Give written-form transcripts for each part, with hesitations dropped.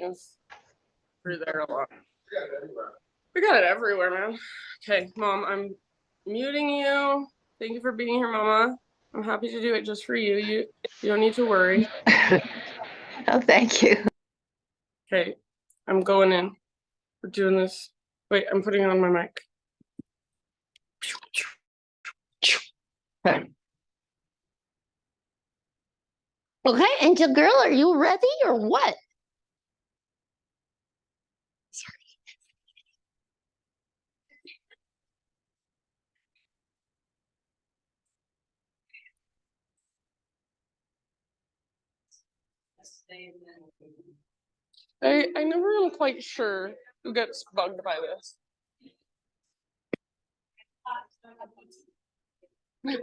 things through there a lot. We got it everywhere, man. Okay, Mom, I'm muting you. Thank you for being here, Mama. I'm happy to do it just for you. You don't need to worry. Oh, thank you. Okay, I'm going in. We're doing this. Wait, I'm putting on my mic. Okay, Angel Girl, are you ready or what? Sorry. I never am quite sure who gets bugged by this.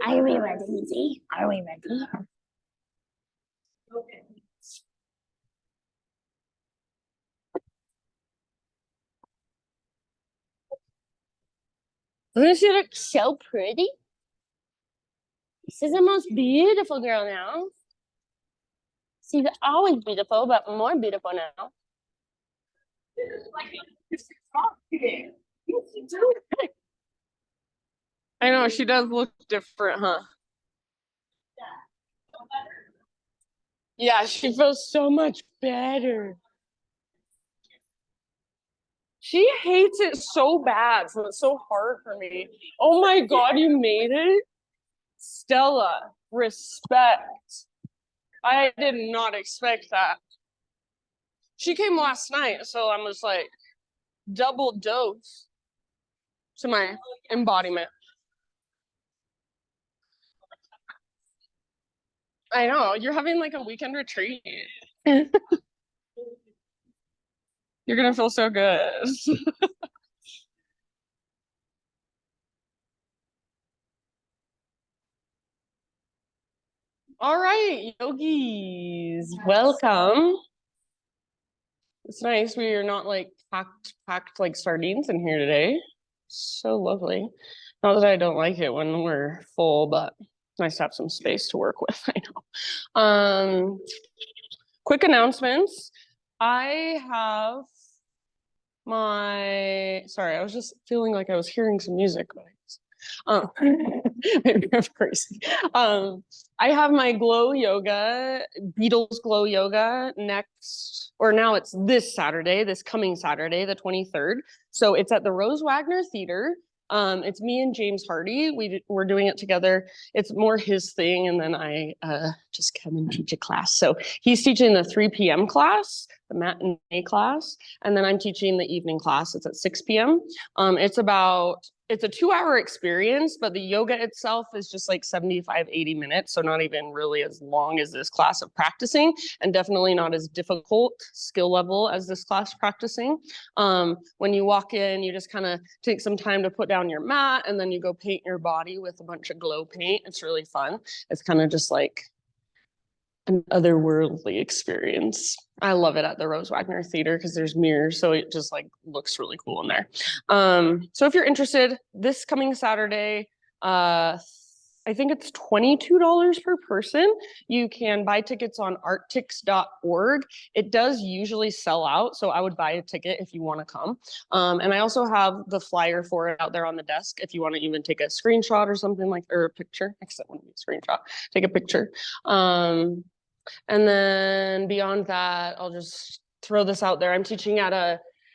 Are we ready? Are we ready? Okay. Doesn't she look so pretty? She's the most beautiful girl now. She's always beautiful, but more beautiful now. I know, she does look different, huh? Yeah, she feels so much better. She hates it so bad, so it's so hard for me. Oh my God, you made it? Stella, respect. I did not expect that. She came last night, so I was like, double dose to my embodiment. I know, you're having like a weekend retreat. You're gonna feel so good. All right, yogis, welcome. It's nice we are not like packed like sardines in here today. So lovely. Not that I don't like it when we're full, but nice to have some space to work with. I know. Quick announcements. I have sorry, I was just feeling like I was hearing some music. Maybe I'm crazy. I have my Glow Yoga, Beatles Glow Yoga now it's this Saturday, this coming Saturday, the 23rd. So it's at the Rose Wagner Theater. It's me and James Hardy. We're doing it together. It's more his thing, and then I just come and teach a class. So he's teaching the 3 p.m. class, the matinee class, and then I'm teaching the evening class. It's at 6 p.m. It's a 2-hour experience, but the yoga itself is just like 75, 80 minutes. So not even really as long as this class of practicing, and definitely not as difficult skill level as this class practicing. When you walk in, you just kind of take some time to put down your mat, and then you go paint your body with a bunch of glow paint. It's really fun. It's kind of just like an otherworldly experience. I love it at the Rose Wagner Theater because there's mirrors, so it just like looks really cool in there. So if you're interested, this coming Saturday, I think it's $22 per person. You can buy tickets on arttix.org. It does usually sell out, so I would buy a ticket if you want to come. And I also have the flyer for it out there on the desk if you want to even take a screenshot or something or a picture. I guess it wouldn't be a screenshot. Take a picture. And then beyond that, I'll just throw this out there. I'm teaching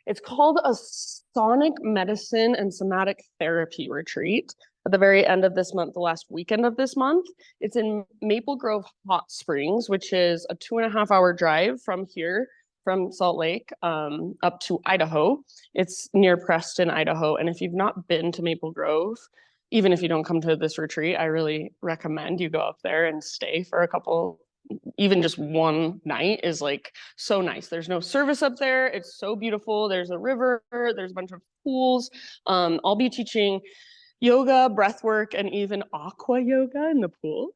it's called a Sonic Medicine and Somatic Therapy Retreat at the very end of this month, the last weekend of this month. It's in Maple Grove Hot Springs, which is a 2.5-hour drive from Salt Lake, up to Idaho. It's near Preston, Idaho. And if you've not been to Maple Grove, even if you don't come to this retreat, I really recommend you go up there and stay for even just one night is like so nice. There's no service up there. It's so beautiful. There's a river, there's a bunch of pools. I'll be teaching yoga, breath work, and even aqua yoga in the pool.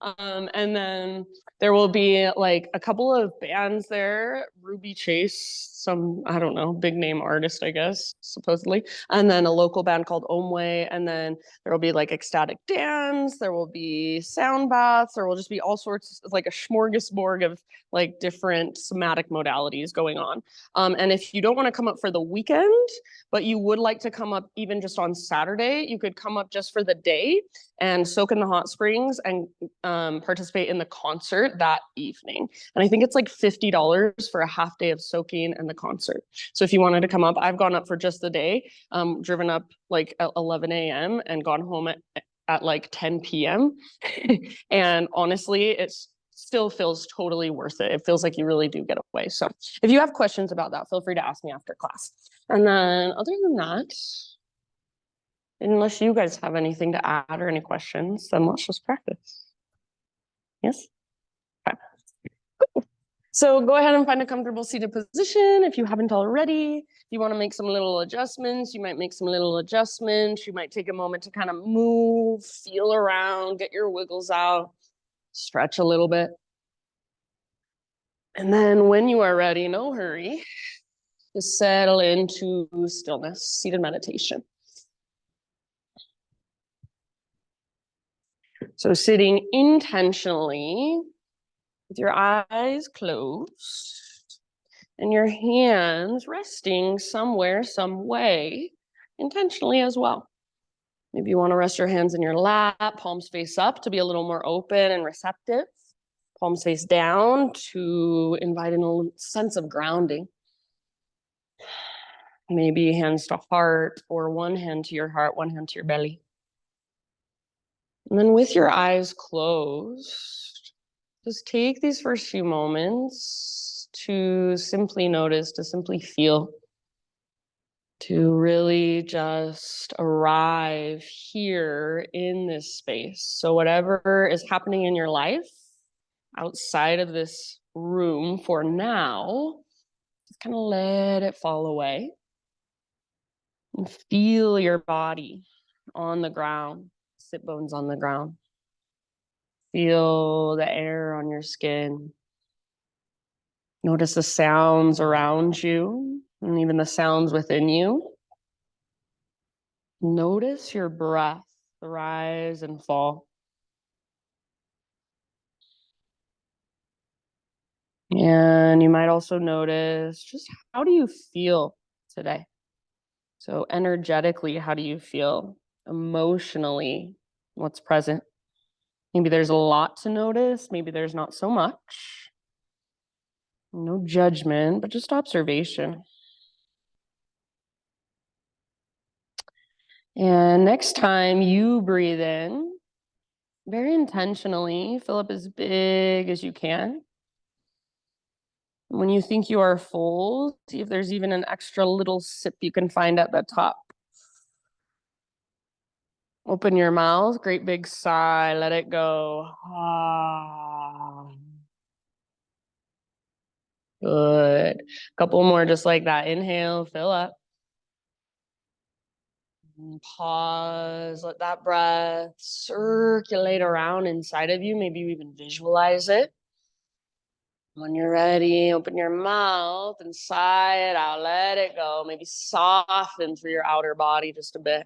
And then there will be like a couple of bands there. Ruby Chase some, I don't know, big name artist, I guess, supposedly. And then a local band called Omwe. And then there will be like ecstatic dance, there will be sound baths, there will just be all sorts of like a smorgasbord of like different somatic modalities going on. And if you don't want to come up for the weekend, but you would like to come up even just on Saturday, you could come up just for the day and soak in the hot springs and participate in the concert that evening. And I think it's like $50 for a half day of soaking and the concert. So if you wanted to come up, I've gone up for just the day, driven up like at 11 a.m. and gone home at like 10 p.m. And honestly, it's still feels totally worth it. It feels like you really do get away. So if you have questions about that, feel free to ask me after class. And then other than that, unless you guys have anything to add or any questions, then let's just practice. Yes? Okay. Cool. So go ahead and find a comfortable seated position if you haven't already. If you want to make some little adjustments, you might make some little adjustments. You might take a moment to kind of move, feel around, get your wiggles out, stretch a little bit. And then when you are ready, no hurry, just settle into stillness, seated meditation. So sitting intentionally with your eyes closed and your hands resting somewhere, some way, intentionally as well. Maybe you want to rest your hands in your lap, palms face up to be a little more open and receptive. Palms face down to invite in a sense of grounding. Maybe hands to heart, or one hand to your heart, one hand to your belly. And then with your eyes closed, just take these first few moments to simply notice, to simply feel, to really just arrive here in this space. So whatever is happening in your life outside of this room for now, just kind of let it fall away and feel your body on the ground, sit bones on the ground. Feel the air on your skin. Notice the sounds around you and even the sounds within you. Notice your breath, the rise and fall. And you might also notice just how do you feel today? So energetically, how do you feel? Emotionally, what's present? Maybe there's a lot to notice. Maybe there's not so much. No judgment, but just observation. And next time you breathe in, very intentionally, fill up as big as you can. When you think you are full, see if there's even an extra little sip you can find at the top. Open your mouth, great big sigh, let it go. Ah. Good. Couple more just like that. Inhale, fill up. And pause, let that breath circulate around inside of you. Maybe you even visualize it. When you're ready, open your mouth and sigh it out. Let it go. Maybe soften through your outer body just a bit.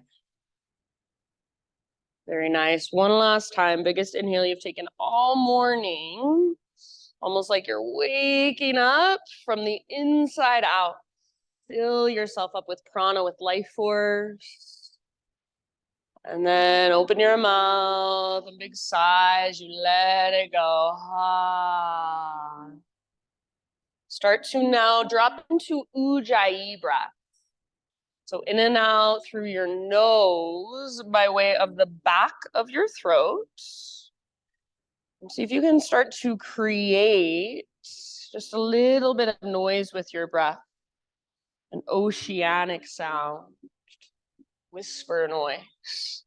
Very nice. One last time. Biggest inhale you've taken all morning. Almost like you're waking up from the inside out. Fill yourself up with prana, with life force. And then open your mouth, a big sigh as you let it go. Ah. Start to now drop into Ujjayi breath. So in and out through your nose by way of the back of your throat. And see if you can start to create just a little bit of noise with your breath. An oceanic sound, whisper noise.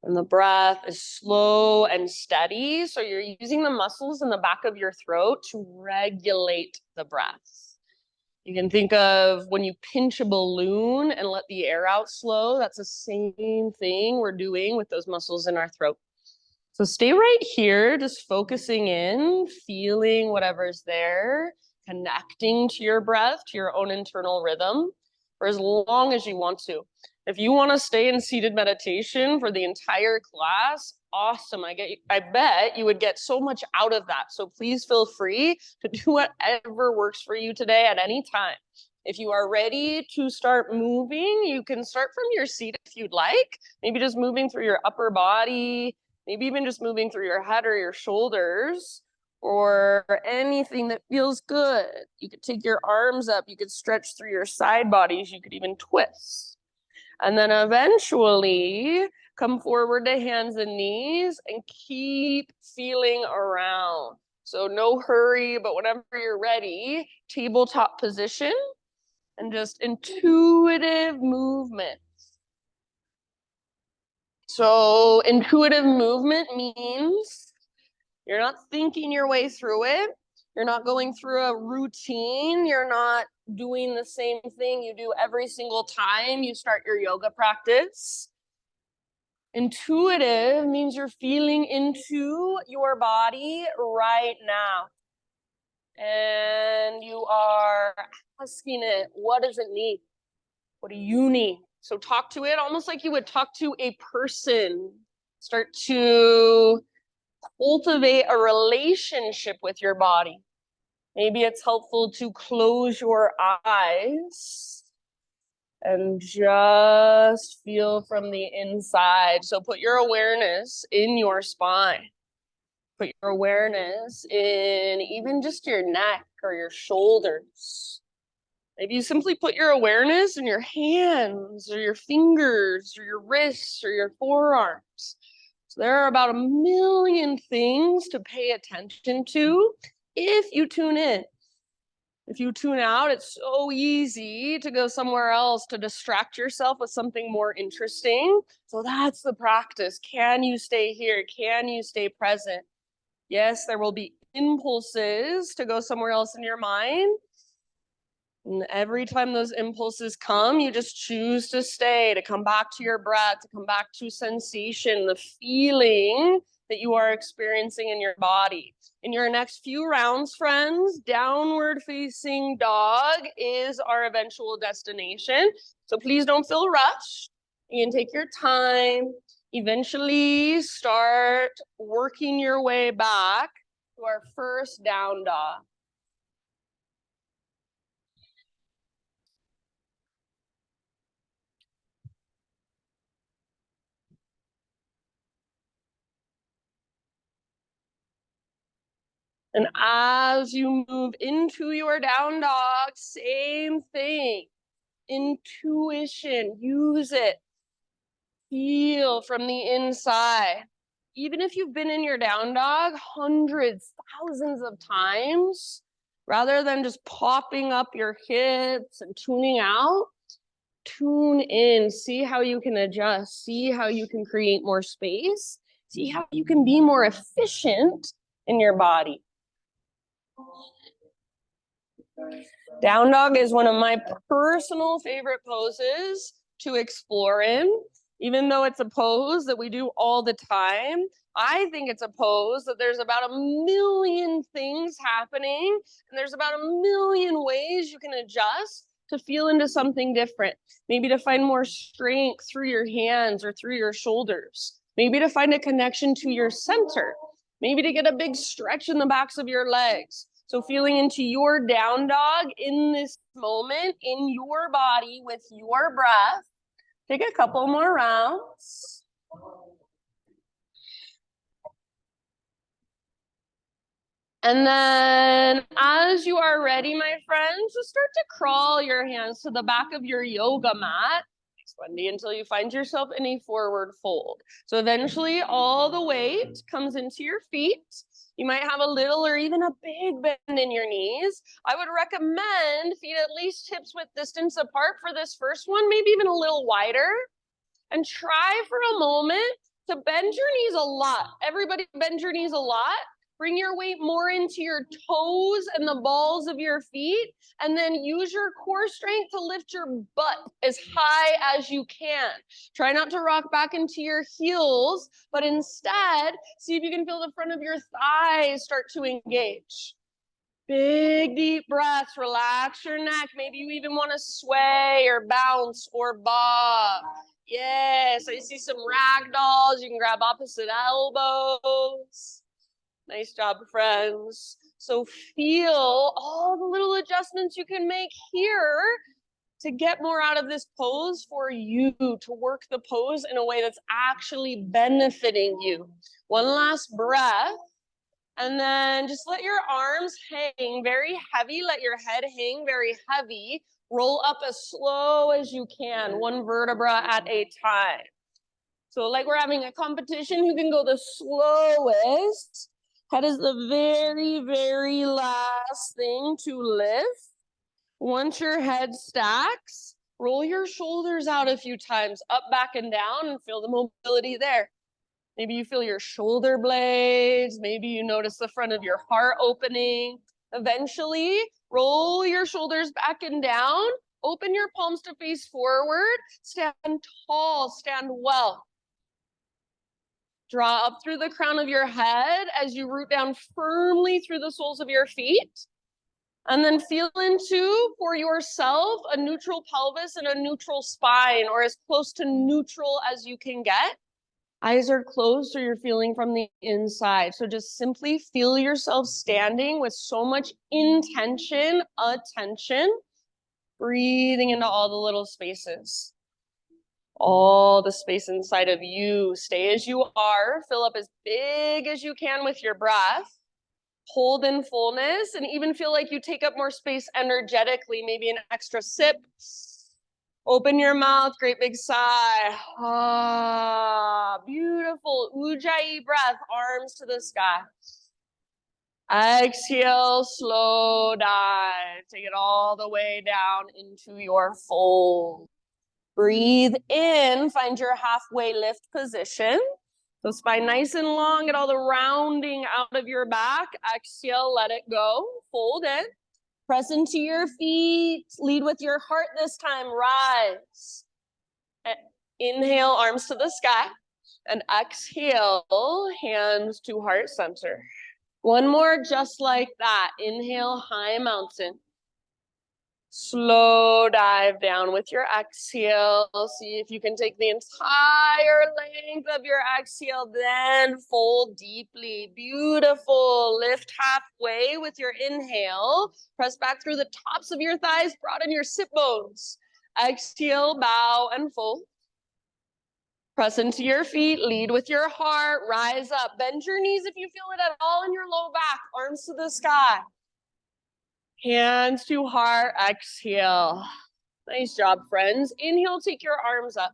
And the breath is slow and steady. So you're using the muscles in the back of your throat to regulate the breath. You can think of when you pinch a balloon and let the air out slow. That's the same thing we're doing with those muscles in our throat. So stay right here, just focusing in, feeling whatever's there. connecting to your breath, to your own internal rhythm, for as long as you want to. If you want to stay in seated meditation for the entire class, awesome. I bet you would get so much out of that. So please feel free to do whatever works for you today at any time. If you are ready to start moving, you can start from your seat if you'd like. Maybe just moving through your upper body, maybe even just moving through your head or your shoulders, or anything that feels good. You could take your arms up, you could stretch through your side bodies, you could even twist. And then eventually come forward to hands and knees and keep feeling around. So no hurry, but whenever you're ready, tabletop position and just intuitive movement. So intuitive movement means you're not thinking your way through it. You're not going through a routine. You're not doing the same thing you do every single time you start your yoga practice. Intuitive means you're feeling into your body right now. And you are asking it, what does it need? What do you need? So talk to it almost like you would talk to a person. Start to cultivate a relationship with your body. Maybe it's helpful to close your eyes and just feel from the inside. So put your awareness in your spine. Put your awareness in even just your neck or your shoulders. Maybe you simply put your awareness in your hands or your fingers or your wrists or your forearms. So there are about 1 million things to pay attention to if you tune in. If you tune out, it's so easy to go somewhere else to distract yourself with something more interesting. So that's the practice. Can you stay here? Can you stay present? Yes, there will be impulses to go somewhere else in your mind. And every time those impulses come, you just choose to stay, to come back to your breath, to come back to sensation, the feeling that you are experiencing in your body. In your next few rounds, friends, downward facing dog is our eventual destination. So please don't feel rushed. You can take your time. Eventually start working your way back to our first down dog. And as you move into your down dog, same thing. Intuition, use it. Feel from the inside. Even if you've been in your down dog hundreds, thousands of times, rather than just popping up your hips and tuning out, tune in, see how you can adjust, see how you can create more space, see how you can be more efficient in your body. Down dog is one of my personal favorite poses to explore in. Even though it's a pose that we do all the time, I think it's a pose that there's about 1 million things happening, and there's about 1 million ways you can adjust to feel into something different. Maybe to find more strength through your hands or through your shoulders. Maybe to find a connection to your center. Maybe to get a big stretch in the backs of your legs. So feeling into your down dog in this moment, in your body with your breath. Take a couple more rounds. And then as you are ready, my friends, just start to crawl your hands to the back of your yoga mat. Thanks, Wendy, until you find yourself in a forward fold. So eventually all the weight comes into your feet. You might have a little or even a big bend in your knees. I would recommend feet at least hips width distance apart for this first one, maybe even a little wider. And try for a moment to bend your knees a lot. Everybody bend your knees a lot. Bring your weight more into your toes and the balls of your feet. And then use your core strength to lift your butt as high as you can. Try not to rock back into your heels, but instead, see if you can feel the front of your thighs start to engage. Big deep breaths, relax your neck. Maybe you even want to sway or bounce or bob. Yes, I see some rag dolls. You can grab opposite elbows. Nice job, friends. So feel all the little adjustments you can make here to get more out of this pose for you, to work the pose in a way that's actually benefiting you. One last breath. And then just let your arms hang very heavy. Let your head hang very heavy. Roll up as slow as you can, one vertebra at a time. So like we're having a competition, who can go the slowest. Head is the very, very last thing to lift. Once your head stacks, roll your shoulders out a few times, up, back, and down, and feel the mobility there. Maybe you feel your shoulder blades. Maybe you notice the front of your heart opening. Eventually, roll your shoulders back and down. Open your palms to face forward. Stand tall, stand well. Draw up through the crown of your head as you root down firmly through the soles of your feet. And then feel into, for yourself, a neutral pelvis and a neutral spine, or as close to neutral as you can get. Eyes are closed, so you're feeling from the inside. So just simply feel yourself standing with so much intention, attention, breathing into all the little spaces. All the space inside of you. Stay as you are. Fill up as big as you can with your breath. Hold in fullness and even feel like you take up more space energetically, maybe an extra sip. Open your mouth, great big sigh. Ah, beautiful Ujjayi breath, arms to the sky. Exhale, slow dive. Take it all the way down into your fold. Breathe in, find your halfway lift position. So spine nice and long, get all the rounding out of your back. Exhale, let it go. Fold in. Press into your feet. Lead with your heart this time. Rise. Inhale, arms to the sky. And exhale, hands to heart center. One more just like that. Inhale, high mountain. Slow dive down with your exhale. See if you can take the entire length of your exhale, then fold deeply. Beautiful. Lift halfway with your inhale. Press back through the tops of your thighs. Broaden your sit bones. Exhale, bow and fold. Press into your feet. Lead with your heart. Rise up. Bend your knees if you feel it at all in your low back. Arms to the sky. Hands to heart, exhale. Nice job, friends. Inhale, take your arms up.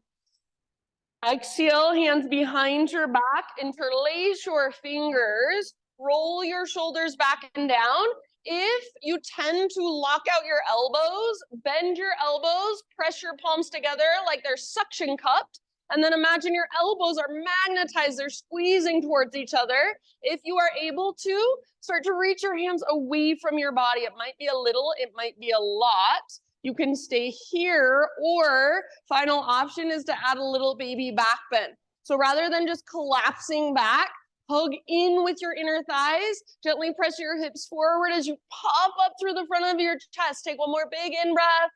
Exhale, hands behind your back. Interlace your fingers. Roll your shoulders back and down. If you tend to lock out your elbows, bend your elbows, press your palms together like they're suction cupped. And then imagine your elbows are magnetized, they're squeezing towards each other. If you are able to, start to reach your hands away from your body. It might be a little, it might be a lot. You can stay here, or final option is to add a little baby back bend. So rather than just collapsing back, hug in with your inner thighs. Gently press your hips forward as you pop up through the front of your chest. Take one more big in-breath.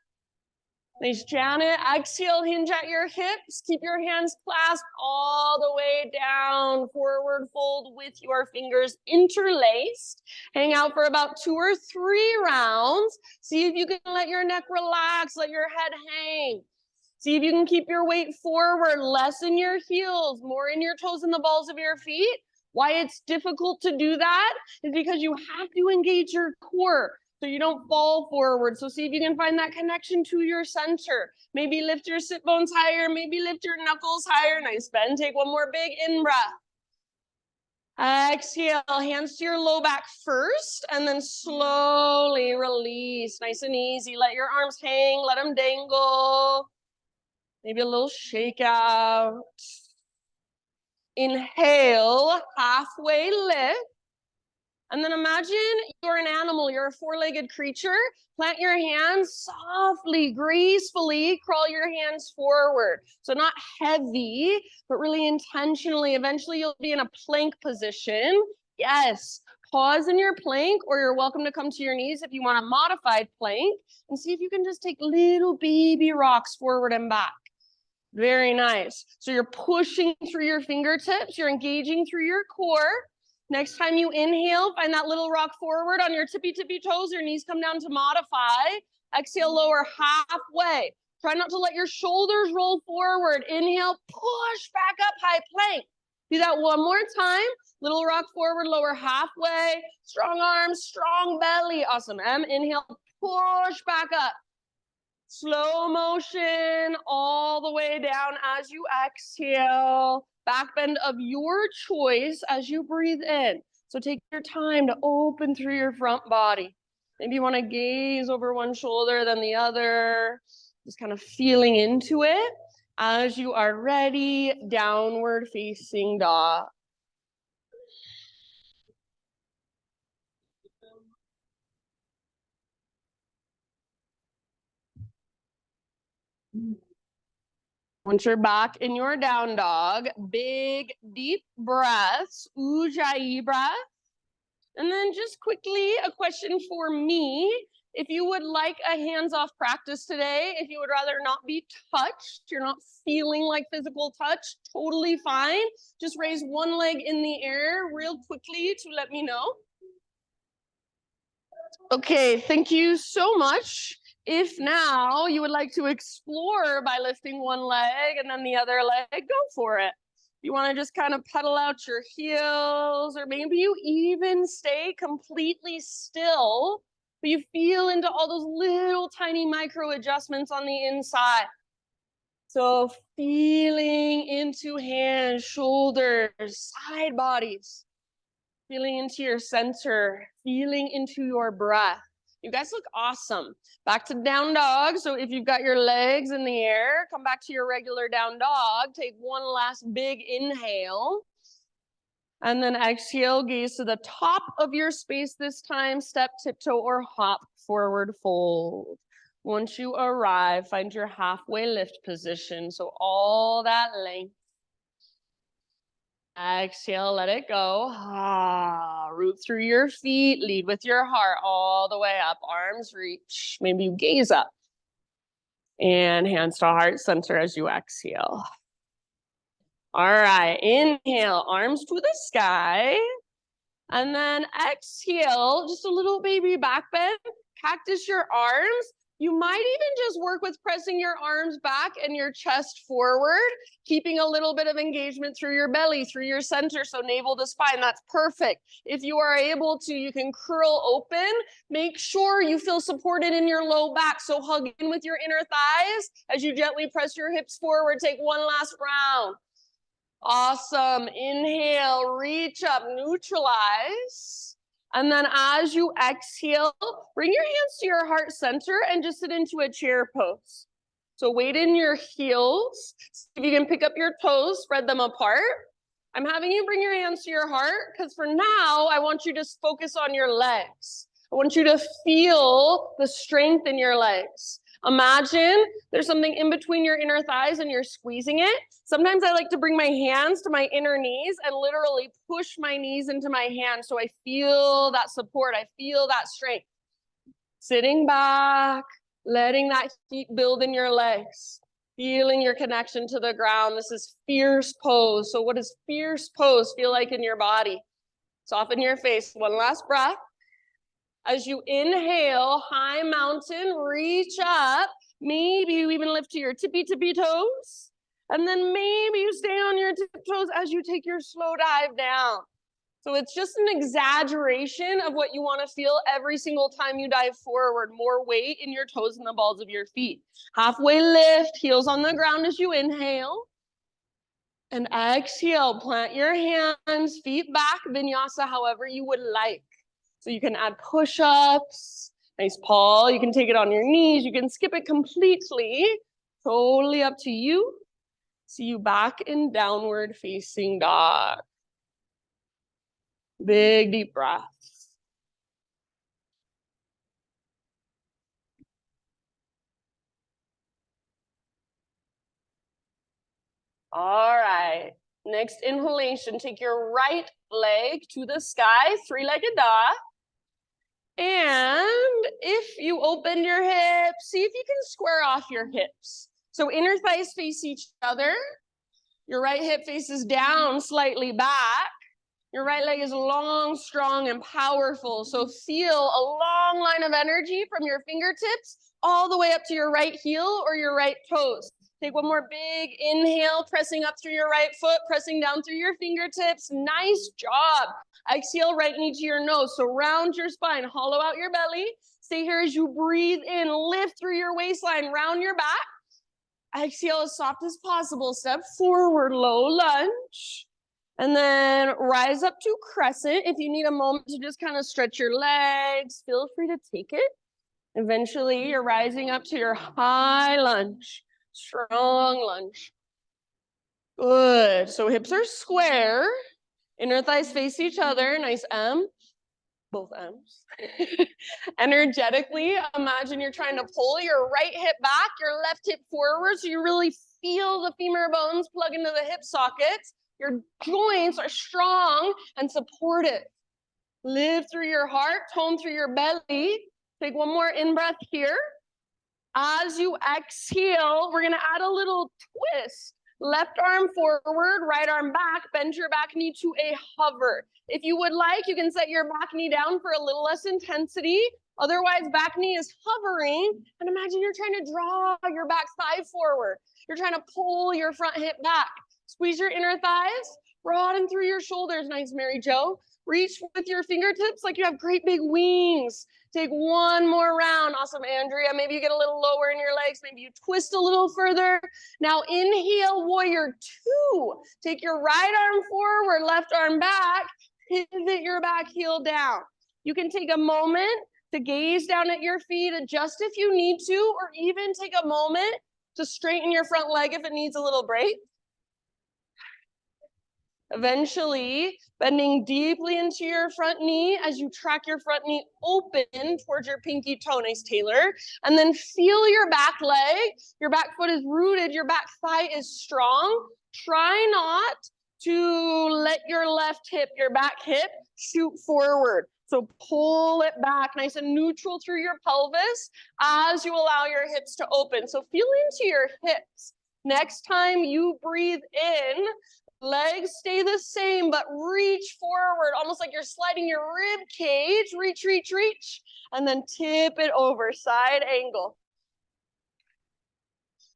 Nice, Janet. Exhale, hinge at your hips. Keep your hands clasped all the way down. Forward fold with your fingers interlaced. Hang out for about 2 or 3 rounds. See if you can let your neck relax, let your head hang. See if you can keep your weight forward, less in your heels, more in your toes and the balls of your feet. Why it's difficult to do that is because you have to engage your core so you don't fall forward. So see if you can find that connection to your center. Maybe lift your sit bones higher, maybe lift your knuckles higher. Nice bend. Take one more big in-breath. Exhale, hands to your low back first, and then slowly release. Nice and easy. Let your arms hang, let them dangle. Maybe a little shake out. Inhale, halfway lift. And then imagine you're an animal, you're a 4-legged creature. Plant your hands softly, gracefully, crawl your hands forward. So not heavy, but really intentionally. Eventually you'll be in a plank position. Yes, pause in your plank, or you're welcome to come to your knees if you want a modified plank, and see if you can just take little baby rocks forward and back. Very nice. So you're pushing through your fingertips, you're engaging through your core. Next time you inhale, find that little rock forward on your tippy toes, your knees come down to modify. Exhale, lower halfway. Try not to let your shoulders roll forward. Inhale, push back up, high plank. Do that one more time. Little rock forward, lower halfway. Strong arms, strong belly. Awesome. Inhale, push back up. Slow motion all the way down as you exhale. Back bend of your choice as you breathe in. So take your time to open through your front body. Maybe you want to gaze over one shoulder, then the other. Just kind of feeling into it. As you are ready, downward facing dog. Once you're back in your down dog, big, deep breaths, Ujjayi breath. And then just quickly, a question for me. If you would like a hands-off practice today, if you would rather not be touched, you're not feeling like physical touch, totally fine. Just raise one leg in the air real quickly to let me know. Okay, thank you so much. If now you would like to explore by lifting one leg and then the other leg, go for it. You want to just kind of pedal out your heels, or maybe you even stay completely still, but you feel into all those little tiny micro adjustments on the inside. So feeling into hands, shoulders, side bodies, feeling into your center, feeling into your breath. You guys look awesome. Back to down dog. So if you've got your legs in the air, come back to your regular down dog. Take one last big inhale. And then exhale, gaze to the top of your space this time. Step, tiptoe, or hop, forward fold. Once you arrive, find your halfway lift position. So all that length. Exhale, let it go. Root through your feet, lead with your heart all the way up. Arms reach. Maybe you gaze up. And hands to heart center as you exhale. All right, inhale, arms to the sky. And then exhale, just a little baby back bend. Cactus your arms. You might even just work with pressing your arms back and your chest forward, keeping a little bit of engagement through your belly, through your center, so navel to spine. That's perfect. If you are able to, you can curl open. Make sure you feel supported in your low back, so hug in with your inner thighs as you gently press your hips forward. Take one last round. Awesome. Inhale, reach up, neutralize. And then as you exhale, bring your hands to your heart center and just sit into a chair pose. So weight in your heels. See if you can pick up your toes, spread them apart. I'm having you bring your hands to your heart because for now, I want you to focus on your legs. I want you to feel the strength in your legs. Imagine there's something in between your inner thighs and you're squeezing it. Sometimes I like to bring my hands to my inner knees and literally push my knees into my hands so I feel that support. I feel that strength. Sitting back, letting that heat build in your legs, feeling your connection to the ground. This is fierce pose. So what does fierce pose feel like in your body? Soften your face. One last breath. As you inhale, high mountain, reach up. Maybe you even lift to your tippy toes. And then maybe you stay on your tiptoes as you take your slow dive down. So it's just an exaggeration of what you want to feel every single time you dive forward. More weight in your toes and the balls of your feet. Halfway lift, heels on the ground as you inhale. And exhale, plant your hands, feet back, vinyasa however you would like. So you can add push-ups, nice paw. You can take it on your knees. You can skip it completely. Totally up to you. See you back in downward facing dog. Big deep breath. All right. Next inhalation, take your right leg to the sky, three-legged dog. And if you open your hips, see if you can square off your hips. So inner thighs face each other. Your right hip faces down, slightly back. Your right leg is long, strong, and powerful. So feel a long line of energy from your fingertips all the way up to your right heel or your right toes. Take one more big inhale, pressing up through your right foot, pressing down through your fingertips. Nice job. Exhale, right knee to your nose. So round your spine, hollow out your belly. Stay here as you breathe in, lift through your waistline, round your back. Exhale as soft as possible. Step forward, low lunge. And then rise up to crescent. If you need a moment to just kind of stretch your legs, feel free to take it. Eventually, you're rising up to your high lunge. Strong lunge. Good. So hips are square. Inner thighs face each other. Nice M. Both M's. Energetically, imagine you're trying to pull your right hip back, your left hip forward, so you really feel the femur bones plug into the hip sockets. Your joints are strong and supportive. Live through your heart, tone through your belly. Take one more in-breath here. As you exhale, we're gonna add a little twist. Left arm forward, right arm back, bend your back knee to a hover. If you would like, you can set your back knee down for a little less intensity. Otherwise, back knee is hovering. And imagine you're trying to draw your back thigh forward. You're trying to pull your front hip back. Squeeze your inner thighs, broaden through your shoulders. Nice, Mary Jo. Reach with your fingertips like you have great big wings. Take one more round. Awesome, Andrea. Maybe you get a little lower in your legs. Maybe you twist a little further. Now inhale, warrior two. Take your right arm forward, left arm back. Pivot your back heel down. You can take a moment to gaze down at your feet, adjust if you need to, or even take a moment to straighten your front leg if it needs a little break. Eventually, bending deeply into your front knee as you track your front knee open towards your pinky toe. Nice, Taylor. And then feel your back leg. Your back foot is rooted. Your back thigh is strong. Try not to let your left hip, your back hip, shoot forward. So pull it back nice and neutral through your pelvis as you allow your hips to open. So feel into your hips. Next time you breathe in, legs stay the same, but reach forward, almost like you're sliding your rib cage. Reach, reach, reach, and then tip it over, side angle.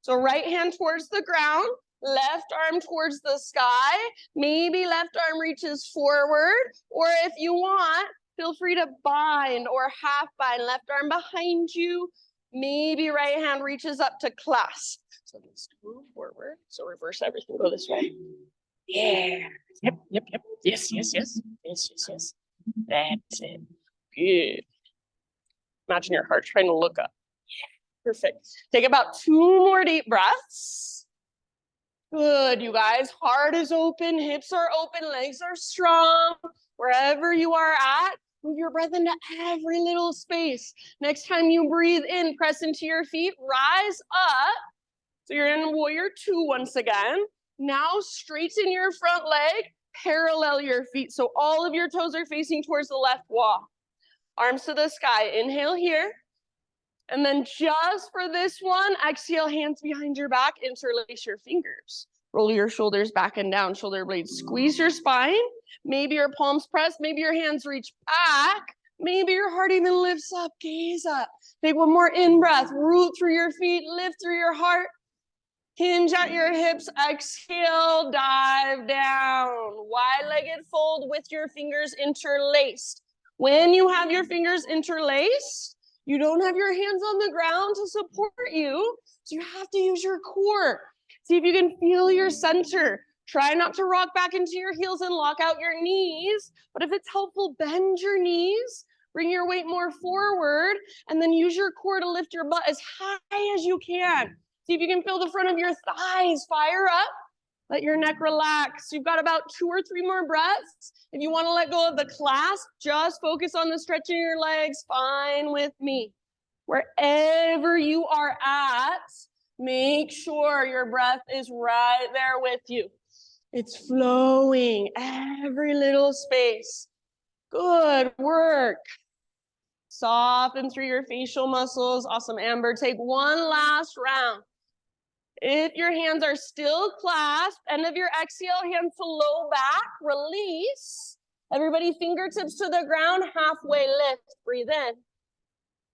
So right hand towards the ground, left arm towards the sky. Maybe left arm reaches forward, or if you want, feel free to bind or half bind. Left arm behind you. Maybe right hand reaches up to clasp. So just move forward. So reverse everything, go this way. Yeah. Yep, yep, yep. Yes, yes, yes. Yes, yes, yes. That's it. Good. Imagine your heart trying to look up. Yeah. Perfect. Take about 2 more deep breaths. Good, you guys. Heart is open, hips are open, legs are strong. Wherever you are at, move your breath into every little space. Next time you breathe in, press into your feet, rise up. So you're in warrior two once again. Now straighten your front leg, parallel your feet. So all of your toes are facing towards the left wall. Arms to the sky. Inhale here. And then just for this one, exhale, hands behind your back, interlace your fingers. Roll your shoulders back and down, shoulder blades. Squeeze your spine. Maybe your palms press, maybe your hands reach back. Maybe your heart even lifts up, gaze up. Take one more in-breath, root through your feet, lift through your heart. Hinge at your hips, exhale, dive down. Wide-legged fold with your fingers interlaced. When you have your fingers interlaced, you don't have your hands on the ground to support you, so you have to use your core. See if you can feel your center. Try not to rock back into your heels and lock out your knees, but if it's helpful, bend your knees, bring your weight more forward, and then use your core to lift your butt as high as you can. See if you can feel the front of your thighs fire up. Let your neck relax. You've got about 2 or 3 more breaths. If you want to let go of the clasp, just focus on the stretch in your legs. Fine with me. Wherever you are at, make sure your breath is right there with you. It's flowing every little space. Good work. Soften through your facial muscles. Awesome, Amber. Take one last round. If your hands are still clasped, end of your exhale, hands to low back, release. Everybody, fingertips to the ground, halfway lift, breathe in.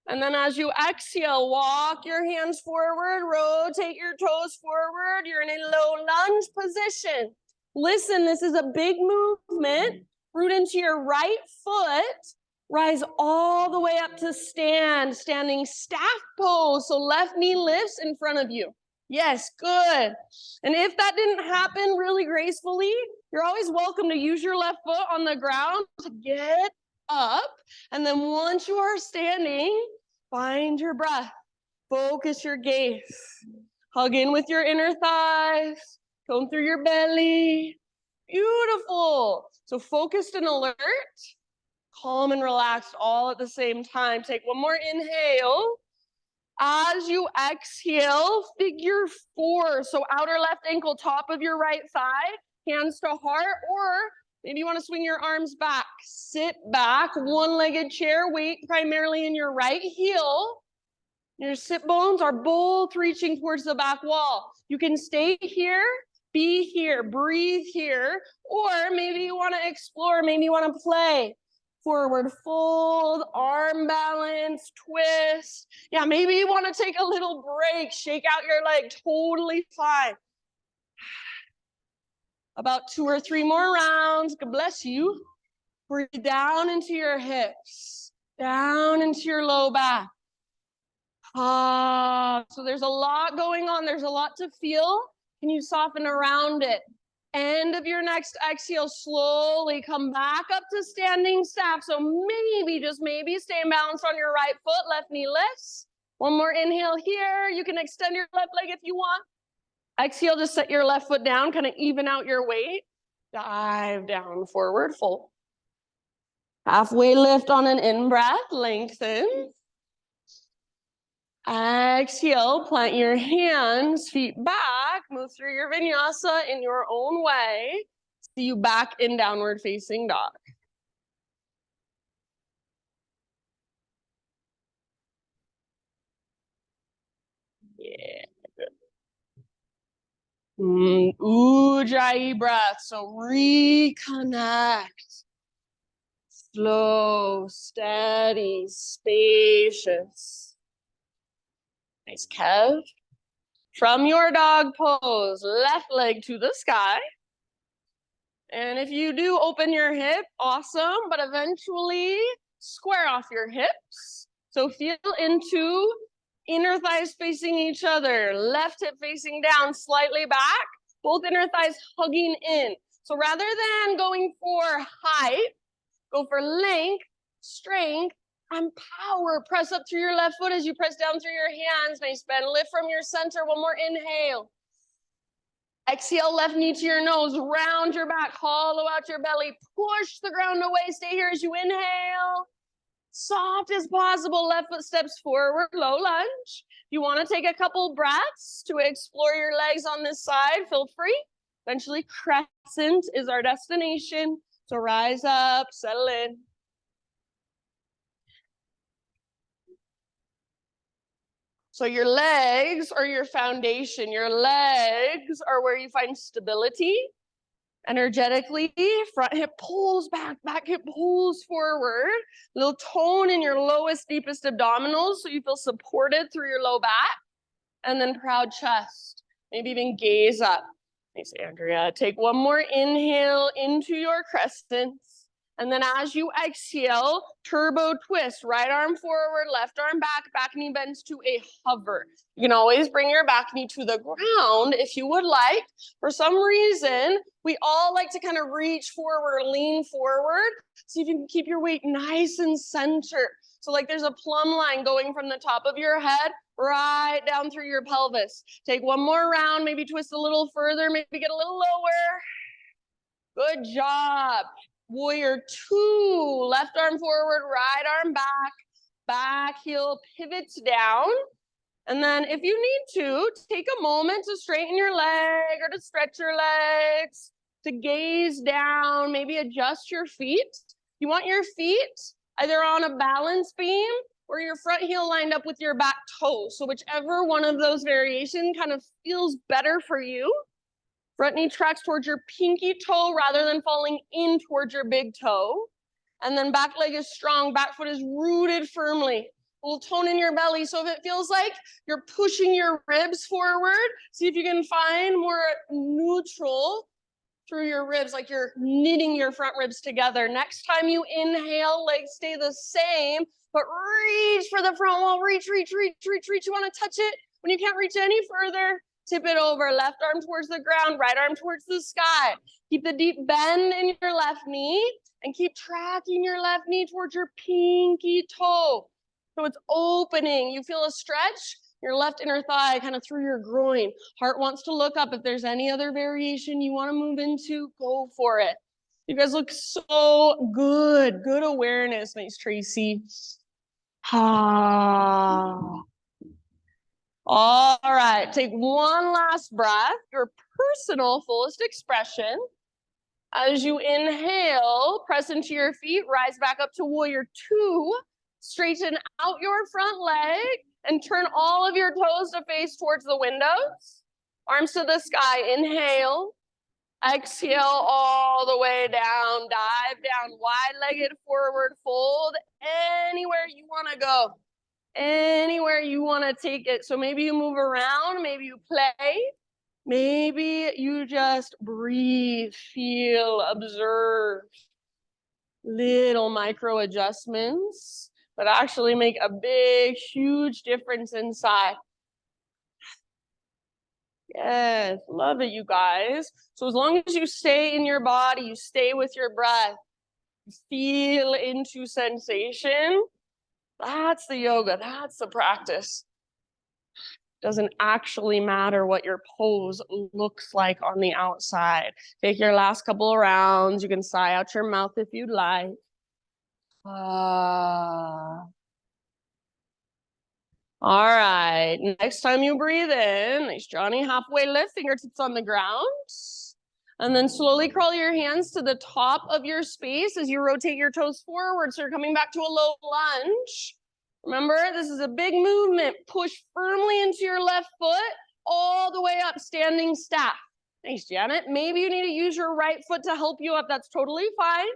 And then as you exhale, walk your hands forward, rotate your toes forward. You're in a low lunge position. Listen, this is a big movement. Root into your right foot. Rise all the way up to stand, standing staff pose. So left knee lifts in front of you. Yes, good. And if that didn't happen really gracefully, you're always welcome to use your left foot on the ground to get up. And then once you are standing, find your breath. Focus your gaze. Hug in with your inner thighs. Come through your belly. Beautiful. So focused and alert. Calm and relaxed all at the same time. Take one more inhale. As you exhale, figure 4. So outer left ankle, top of your right thigh, hands to heart, or maybe you want to swing your arms back. Sit back, one-legged chair, weight primarily in your right heel. Your sit bones are both reaching towards the back wall. You can stay here, be here, breathe here, or maybe you want to explore, maybe you want to play. Forward fold, arm balance, twist. Yeah, maybe you want to take a little break, shake out your leg, totally fine. About 2 or 3 more rounds, God bless you. Breathe down into your hips, down into your low back. So there's a lot going on, there's a lot to feel. Can you soften around it? End of your next exhale, slowly come back up to standing staff. So maybe, just maybe, stay balanced on your right foot, left knee lifts. One more inhale here. You can extend your left leg if you want. Exhale, just set your left foot down, kind of even out your weight. Dive down, forward fold. Halfway lift on an in-breath, lengthen. Exhale, plant your hands, feet back, move through your vinyasa in your own way. See you back in downward facing dog. Yeah, good. Ujjayi breath, so reconnect. Slow, steady, spacious. Nice, Kev. From your dog pose, left leg to the sky. And if you do open your hip, awesome, but eventually square off your hips. So feel into inner thighs facing each other, left hip facing down, slightly back, both inner thighs hugging in. So rather than going for height, go for length, strength, and power. Press up through your left foot as you press down through your hands. Nice bend. Lift from your center. One more inhale. Exhale, left knee to your nose. Round your back. Hollow out your belly. Push the ground away. Stay here as you inhale. Soft as possible. Left foot steps forward. Low lunge. You want to take a couple breaths to explore your legs on this side. Feel free. Eventually, crescent is our destination. So rise up, settle in. So your legs are your foundation. Your legs are where you find stability. Energetically, front hip pulls back, back hip pulls forward. Little tone in your lowest, deepest abdominals so you feel supported through your low back. And then proud chest. Maybe even gaze up. Nice, Andrea. Take one more inhale into your crescents. And then as you exhale, turbo twist, right arm forward, left arm back, back knee bends to a hover. You can always bring your back knee to the ground if you would like. For some reason, we all like to kind of reach forward, lean forward. See if you can keep your weight nice and centered. So like there's a plumb line going from the top of your head right down through your pelvis. Take one more round, maybe twist a little further, maybe get a little lower. Good job. Warrior 2, left arm forward, right arm back, back heel pivots down. And then if you need to, take a moment to straighten your leg or to stretch your legs. to gaze down, maybe adjust your feet. You want your feet either on a balance beam or your front heel lined up with your back toe. So whichever one of those variations kind of feels better for you. Front knee tracks towards your pinky toe rather than falling in towards your big toe. And then back leg is strong, back foot is rooted firmly. A little tone in your belly. So if it feels like you're pushing your ribs forward, see if you can find more neutral through your ribs, like you're knitting your front ribs together. Next time you inhale, legs stay the same, but reach for the front wall. Reach, reach, reach, reach, reach. You want to touch it. When you can't reach any further, tip it over. Left arm towards the ground, right arm towards the sky. Keep the deep bend in your left knee and keep tracking your left knee towards your pinky toe. So it's opening. You feel a stretch, your left inner thigh kind of through your groin. Heart wants to look up. If there's any other variation you want to move into, go for it. You guys look so good. Good awareness. Nice, Tracy. Ah. All right, take one last breath, your personal fullest expression. As you inhale, press into your feet, rise back up to warrior two, straighten out your front leg and turn all of your toes to face towards the windows. Arms to the sky, inhale, exhale all the way down, dive down, wide-legged forward fold, anywhere you wanna go. Anywhere you want to take it. So maybe you move around, maybe you play, maybe you just breathe, feel, observe. Little micro adjustments, but actually make a big, huge difference inside. Yes, love it, you guys. So as long as you stay in your body, you stay with your breath, feel into sensation. That's the yoga, that's the practice. Doesn't actually matter what your pose looks like on the outside. Take your last couple of rounds. You can sigh out your mouth if you'd like. All right, next time you breathe in, nice Johnny, halfway lift, fingertips on the ground. And then slowly crawl your hands to the top of your space as you rotate your toes forward. So you're coming back to a low lunge. Remember, this is a big movement. Push firmly into your left foot all the way up, standing staff. Thanks, Janet. Maybe you need to use your right foot to help you up. That's totally fine.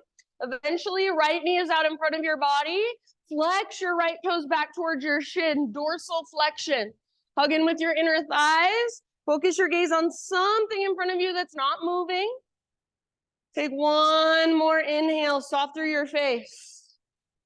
Eventually, right knee is out in front of your body. Flex your right toes back towards your shin, dorsal flexion. Hug in with your inner thighs. Focus your gaze on something in front of you that's not moving. Take one more inhale, soft through your face.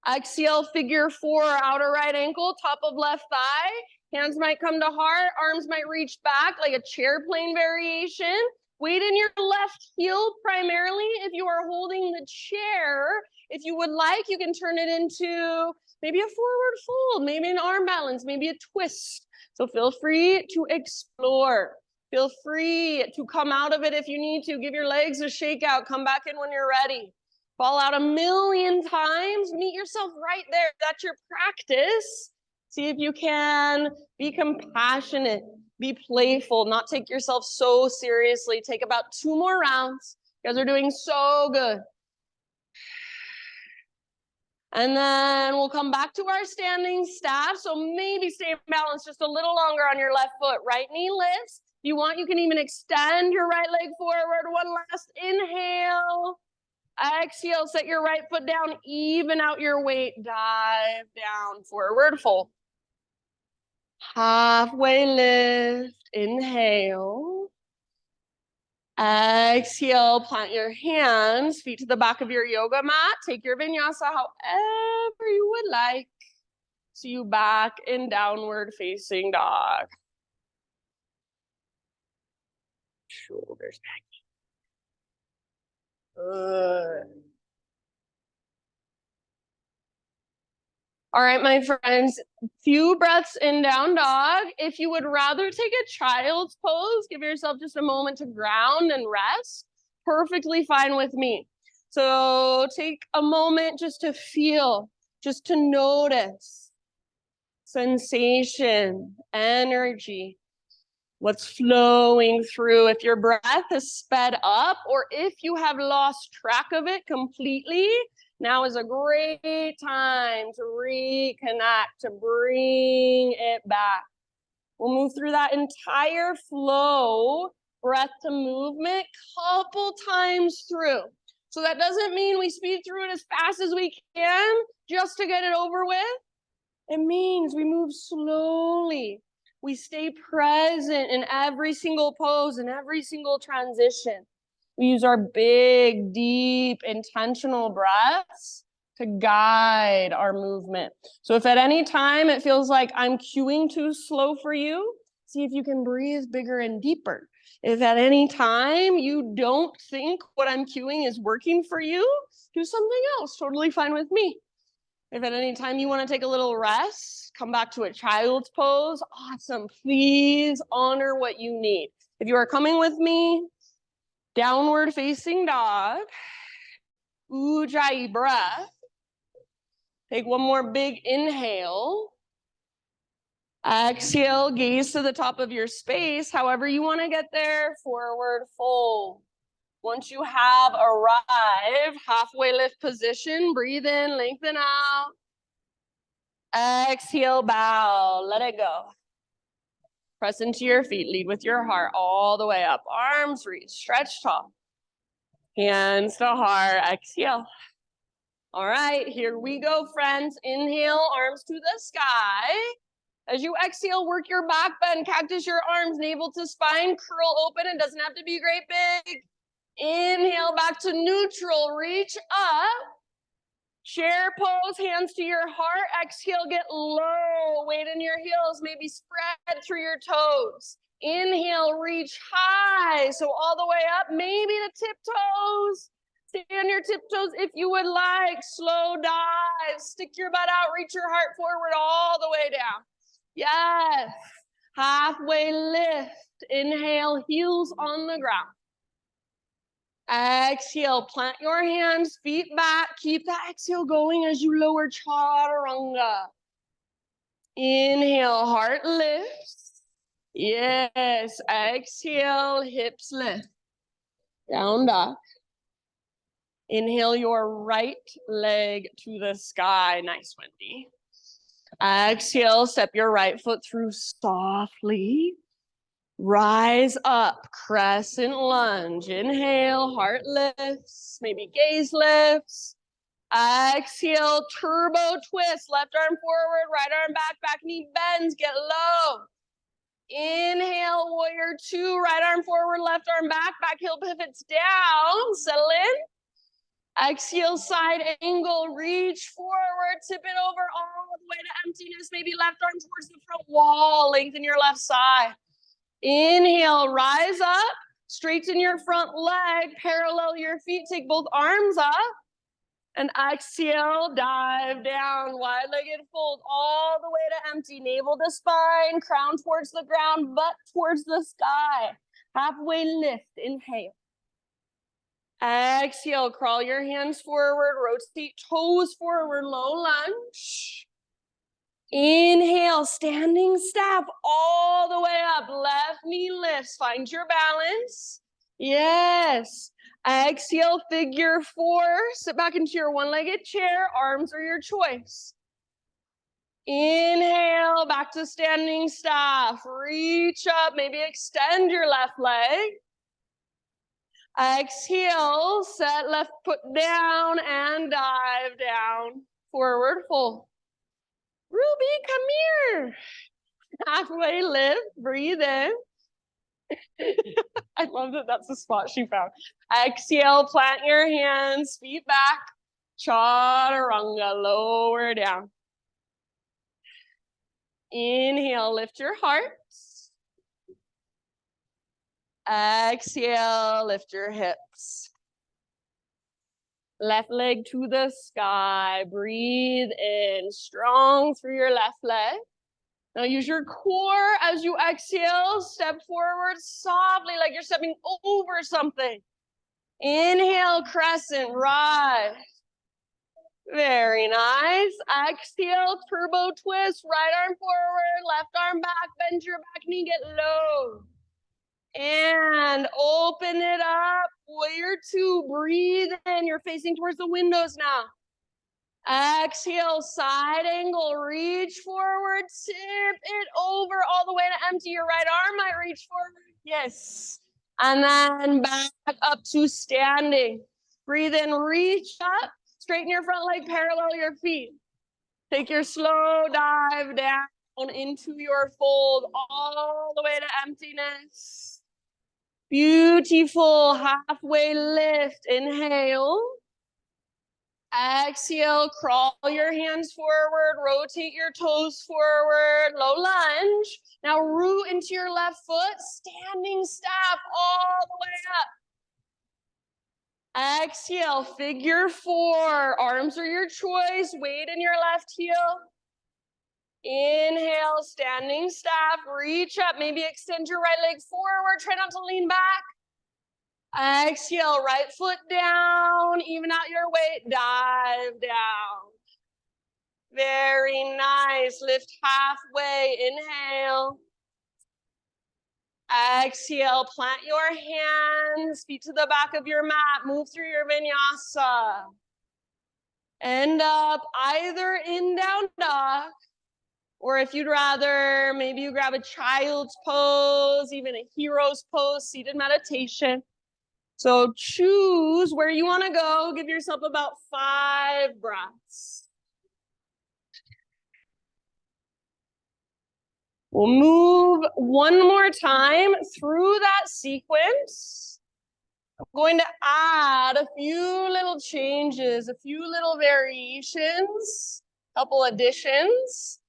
Exhale, figure four, outer right ankle, top of left thigh. Hands might come to heart, arms might reach back like a chair plane variation. Weight in your left heel primarily if you are holding the chair. If you would like, you can turn it into maybe a forward fold, maybe an arm balance, maybe a twist. So feel free to explore. Feel free to come out of it if you need to. Give your legs a shake out. Come back in when you're ready. Fall out 1,000,000 times. Meet yourself right there. That's your practice. See if you can be compassionate, be playful, not take yourself so seriously. Take about 2 more rounds. You guys are doing so good. And then we'll come back to our standing staff. So maybe stay balanced just a little longer on your left foot. Right knee lifts. If you want, you can even extend your right leg forward. One last inhale. Exhale, set your right foot down, even out your weight. Dive down, forward fold. Halfway lift, inhale. Exhale, plant your hands, feet to the back of your yoga mat. Take your vinyasa however you would like. See you back in downward facing dog. Shoulders back. Good. All right, my friends, few breaths in down dog. If you would rather take a child's pose, give yourself just a moment to ground and rest. Perfectly fine with me. So take a moment just to feel, just to notice sensation, energy. What's flowing through? If your breath is sped up or if you have lost track of it completely, now is a great time to reconnect, to bring it back. We'll move through that entire flow, breath to movement, couple times through. So that doesn't mean we speed through it as fast as we can just to get it over with. It means we move slowly. We stay present in every single pose and every single transition. We use our big, deep, intentional breaths to guide our movement. So if at any time it feels like I'm cueing too slow for you, see if you can breathe bigger and deeper. If at any time you don't think what I'm cueing is working for you, do something else. Totally fine with me. If at any time you want to take a little rest, come back to a child's pose. Awesome. Please honor what you need. If you are coming with me, downward facing dog, Ujjayi breath. Take one more big inhale. Exhale, gaze to the top of your space. However you want to get there, forward fold. Once you have arrived, halfway lift position, breathe in, lengthen out. Exhale, bow, let it go. Press into your feet, lead with your heart all the way up. Arms reach, stretch tall. Hands to heart, exhale. All right, here we go, friends. Inhale, arms to the sky. As you exhale, work your back bend, cactus your arms, navel to spine, curl open. It doesn't have to be great big. Inhale, back to neutral, reach up. Chair pose, hands to your heart. Exhale, get low. Weight in your heels, maybe spread through your toes. Inhale, reach high. So all the way up, maybe the tiptoes. Stay on your tiptoes if you would like. Slow dive. Stick your butt out, reach your heart forward all the way down. Yes. Halfway lift. Inhale, heels on the ground. Exhale, plant your hands, feet back. Keep that exhale going as you lower chaturanga. Inhale, heart lifts. Yes, exhale, hips lift. Down dog. Inhale your right leg to the sky. Nice, Wendy. Exhale, step your right foot through softly. Rise up, crescent lunge. Inhale, heart lifts, maybe gaze lifts. Exhale, turbo twist. Left arm forward, right arm back, back knee bends, get low. Inhale, warrior two, right arm forward, left arm back, back heel pivots down, settle in. Exhale, side angle, reach forward, tip it over all the way to emptiness, maybe left arm towards the front wall, lengthen your left side. Inhale, rise up, straighten your front leg, parallel your feet, take both arms up, and exhale, dive down, wide-legged fold all the way to empty, navel to spine, crown towards the ground, butt towards the sky. Halfway lift, inhale. Exhale, crawl your hands forward, rotate toes forward, low lunge. Inhale, standing staff all the way up. Left knee lifts. Find your balance. Yes. Exhale, figure four. Sit back into your one-legged chair. Arms are your choice. Inhale, back to standing staff. Reach up, maybe extend your left leg. Exhale, set left foot down and dive down. Forward fold. Ruby, come here. Halfway lift, breathe in. I love that that's the spot she found. Exhale, plant your hands, feet back. Chaturanga, lower down. Inhale, lift your heart. Exhale, lift your hips. Left leg to the sky. Breathe in, strong through your left leg. Now use your core as you exhale. Step forward softly like you're stepping over something. Inhale, crescent, rise. Very nice. Exhale, turbo twist. Right arm forward, left arm back. Bend your back knee, get low. And open it up. Warrior two, breathe in. You're facing towards the windows now. Exhale, side angle, reach forward, tip it over all the way to empty. Your right arm might reach forward. Yes. And then back up to standing. Breathe in, reach up, straighten your front leg, parallel your feet. Take your slow dive down into your fold all the way to emptiness. Beautiful halfway lift. Inhale. Exhale, crawl your hands forward, rotate your toes forward, low lunge. Now root into your left foot, standing staff all the way up. Exhale, figure four. Arms are your choice. Weight in your left heel. Inhale, standing staff, reach up. Maybe extend your right leg forward. Try not to lean back. Exhale, right foot down, even out your weight, dive down. Very nice, lift halfway, inhale. Exhale, plant your hands, feet to the back of your mat, move through your vinyasa. End up either in down dog, or if you'd rather, maybe you grab a child's pose, even a hero's pose, seated meditation. So choose where you want to go. Give yourself about 5 breaths. We'll move one more time through that sequence. I'm going to add a few little changes, a few little variations, a couple additions.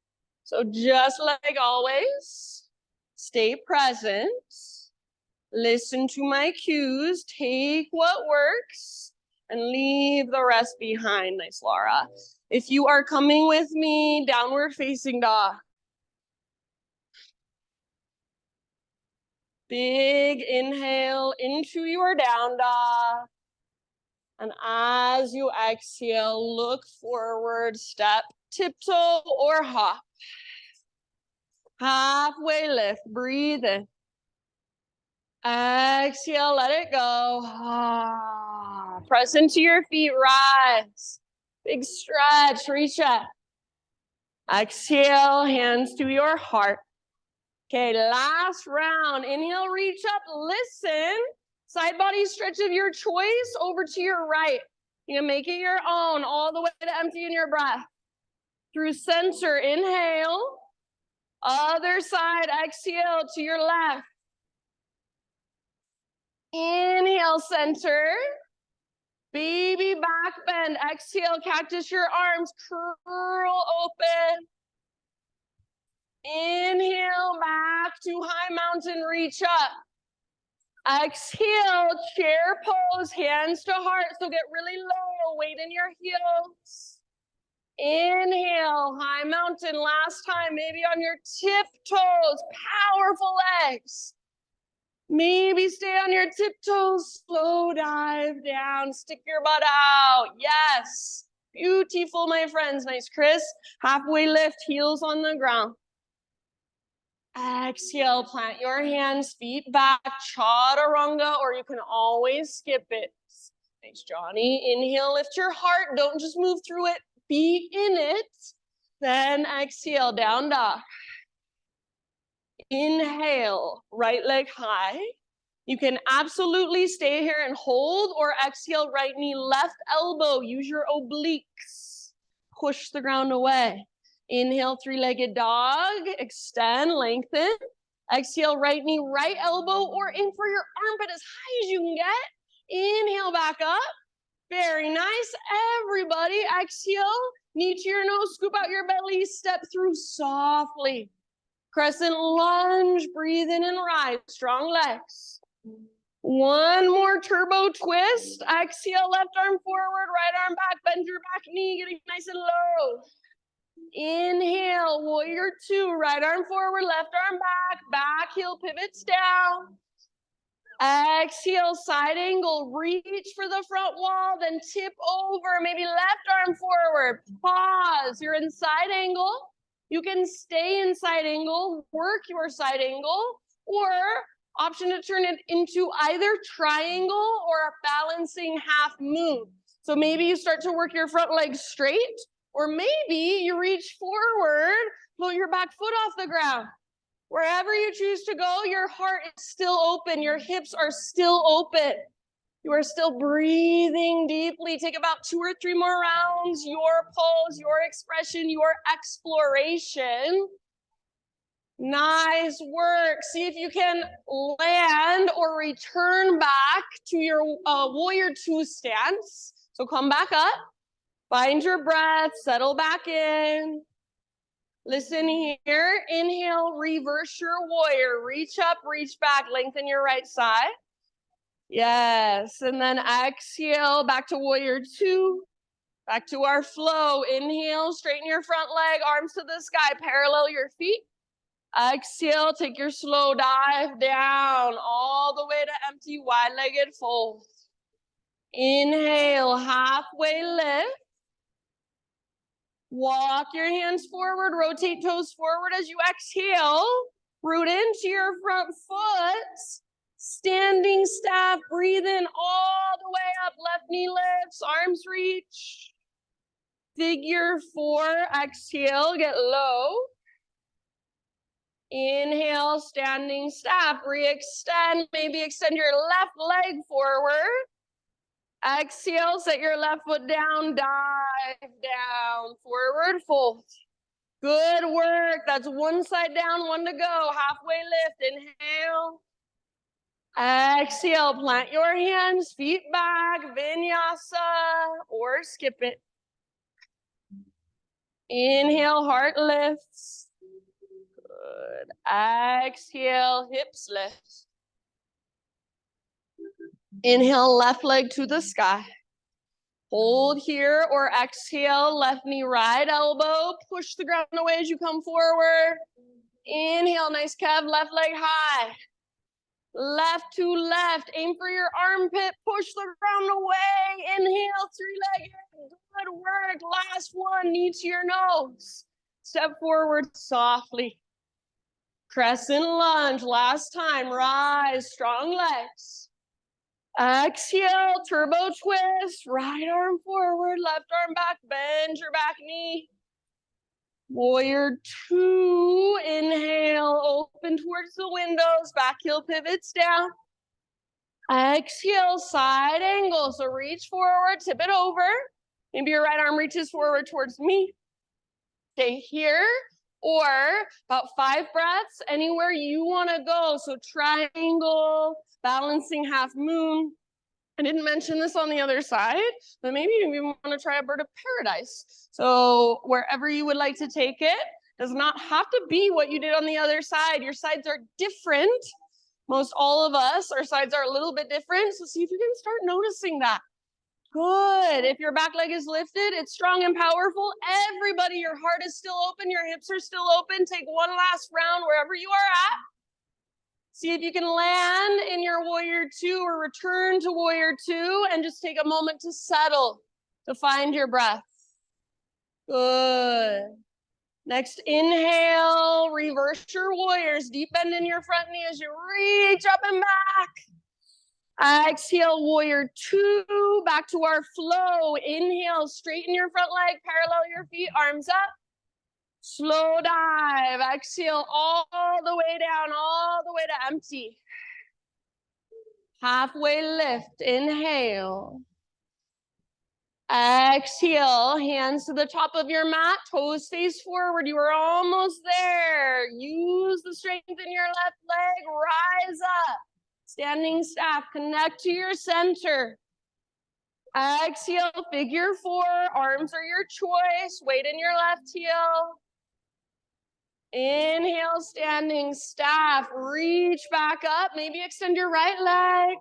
So just like always, stay present. Listen to my cues, take what works, and leave the rest behind. Nice, Laura. If you are coming with me, downward facing dog. Big inhale into your down dog. And as you exhale, look forward, step, tiptoe, or hop. Halfway lift, breathe in. Exhale, let it go. Press into your feet, rise. Big stretch, reach up. Exhale, hands to your heart. Okay, last round. Inhale, reach up, listen. Side body stretch of your choice over to your right. You can make it your own, all the way to empty in your breath. Through center, inhale. Other side, exhale to your left. Inhale, center. Baby back bend. Exhale, cactus your arms. Curl open. Inhale, back to high mountain, reach up. Exhale, chair pose, hands to heart. So get really low, weight in your heels. Inhale, high mountain. Last time, maybe on your tiptoes. Powerful legs. Maybe stay on your tiptoes, slow dive down, stick your butt out. Yes, beautiful, my friends. Nice, Chris. Halfway lift, heels on the ground. Exhale, plant your hands, feet back, chaturanga, or you can always skip it. Thanks, Johnny. Inhale, lift your heart. Don't just move through it, be in it. Then exhale, down dog. Inhale, right leg high. You can absolutely stay here and hold, or exhale, right knee, left elbow. Use your obliques. Push the ground away. Inhale, three-legged dog. Extend, lengthen. Exhale, right knee, right elbow, or aim for your armpit as high as you can get. Inhale, back up. Very nice. Everybody, exhale. Knee to your nose, scoop out your belly, step through softly. Crescent lunge, breathe in and rise. Strong legs. One more turbo twist. Exhale, left arm forward, right arm back, bend your back knee, getting nice and low. Inhale, warrior two, right arm forward, left arm back heel pivots down. Exhale, side angle, reach for the front wall, then tip over, maybe left arm forward. Pause, you're in side angle. You can stay in side angle, work your side angle, or option to turn it into either triangle or a balancing half moon. So maybe you start to work your front leg straight, or maybe you reach forward, float your back foot off the ground. Wherever you choose to go, your heart is still open. Your hips are still open. You are still breathing deeply. Take about 2 or 3 more rounds. Your pose, your expression, your exploration. Nice work. See if you can land or return back to your warrior 2 stance. So come back up, find your breath, settle back in. Listen here. Inhale, reverse your warrior. Reach up, reach back, lengthen your right side. Yes, and then exhale, back to warrior 2. Back to our flow. Inhale, straighten your front leg, arms to the sky, parallel your feet. Exhale, take your slow dive down all the way to empty, wide-legged fold. Inhale, halfway lift. Walk your hands forward, rotate toes forward as you exhale. Root into your front foot. Standing staff, breathe in all the way up, left knee lifts, arms reach. Figure 4, exhale, get low. Inhale, standing staff, re-extend, maybe extend your left leg forward. Exhale, set your left foot down, dive down, forward fold. Good work, that's one side down, one to go, halfway lift, inhale. Exhale, plant your hands, feet back, vinyasa, or skip it. Inhale, heart lifts. Good. Exhale, hips lift. Inhale, left leg to the sky. Hold here or exhale, left knee, right elbow. Push the ground away as you come forward. Inhale, nice calf, left leg high. Left to left, aim for your armpit, push the ground away. Inhale, 3-legged, good work. Last one, knee to your nose. Step forward softly. Crescent lunge, last time, rise, strong legs. Exhale, turbo twist, right arm forward, left arm back, bend your back knee. Warrior 2, inhale, open towards the windows, back heel pivots down. Exhale, side angle, so reach forward, tip it over. Maybe your right arm reaches forward towards me. Stay here, or about 5 breaths, anywhere you wanna go. So triangle, balancing half moon. I didn't mention this on the other side, but maybe you even want to try a bird of paradise. So wherever you would like to take it, does not have to be what you did on the other side. Your sides are different. Most all of us, our sides are a little bit different. So see if you can start noticing that. Good. If your back leg is lifted, it's strong and powerful. Everybody, your heart is still open. Your hips are still open. Take one last round wherever you are at. See if you can land in your warrior 2 or return to warrior 2 and just take a moment to settle, to find your breath. Good. Next, inhale, reverse your warriors. Deep bend in your front knee as you reach up and back. Exhale, warrior 2, back to our flow. Inhale, straighten your front leg, parallel your feet, arms up. Slow dive, exhale all the way down, all the way to empty. Halfway lift, inhale. Exhale, hands to the top of your mat, toes face forward. You are almost there. Use the strength in your left leg, rise up. Standing staff, connect to your center. Exhale, figure 4, arms are your choice. Weight in your left heel. Inhale, standing staff, reach back up, maybe extend your right leg.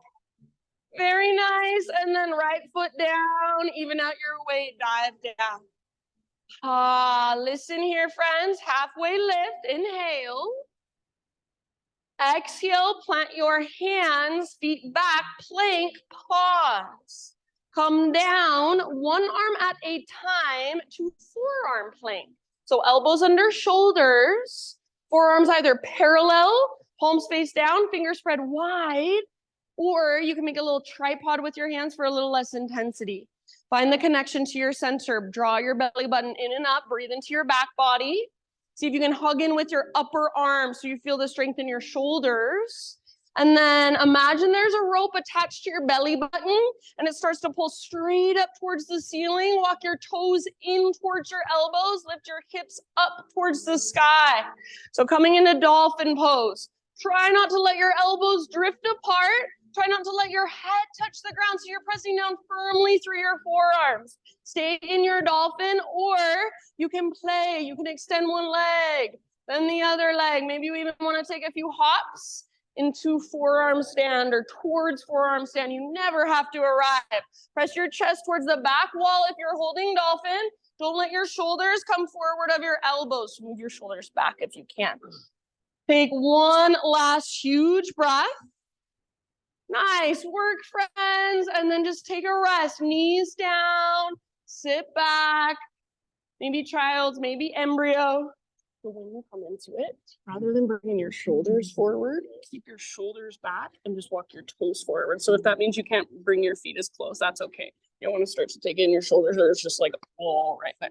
Very nice, and then right foot down, even out your weight, dive down. Listen here, friends, halfway lift, inhale. Exhale, plant your hands, feet back, plank, pause. Come down, one arm at a time to forearm plank. So elbows under shoulders, forearms either parallel, Palms face down, fingers spread wide, or you can make a little tripod with your hands for a little less intensity. Find the connection to your center. Draw your belly button in and up. Breathe into your back body. See if you can hug in with your upper arm so you feel the strength in your shoulders. And then imagine there's a rope attached to your belly button and it starts to pull straight up towards the ceiling. Walk your toes in towards your elbows. Lift your hips up towards the sky. So coming into dolphin pose. Try not to let your elbows drift apart. Try not to let your head touch the ground so you're pressing down firmly through your forearms. Stay in your dolphin, or you can play. You can extend one leg, then the other leg. Maybe you even want to take a few hops into forearm stand or towards forearm stand. You never have to arrive. Press your chest towards the back wall if you're holding dolphin. Don't let your shoulders come forward of your elbows. Move your shoulders back if you can. Take one last huge breath. Nice work, friends. And then just take a rest. Knees down, sit back, maybe child's, maybe embryo. So when you come into it, rather than bringing your shoulders forward, keep your shoulders back and just walk your toes forward. So if that means you can't bring your feet as close, that's okay. You don't want to start to take in your shoulders or it's just like all right there.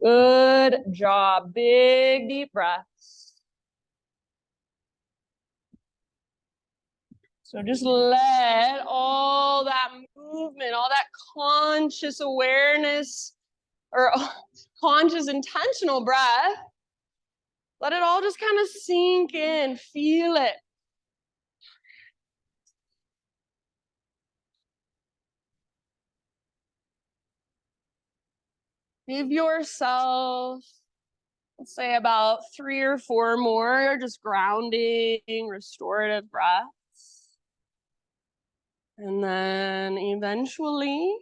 Good job. Big, deep breaths. So just let all that movement, all that conscious awareness or conscious intentional breath, let it all just kind of sink in, feel it. Give yourself, let's say about 3 or 4 more, just grounding, restorative breaths. And then eventually,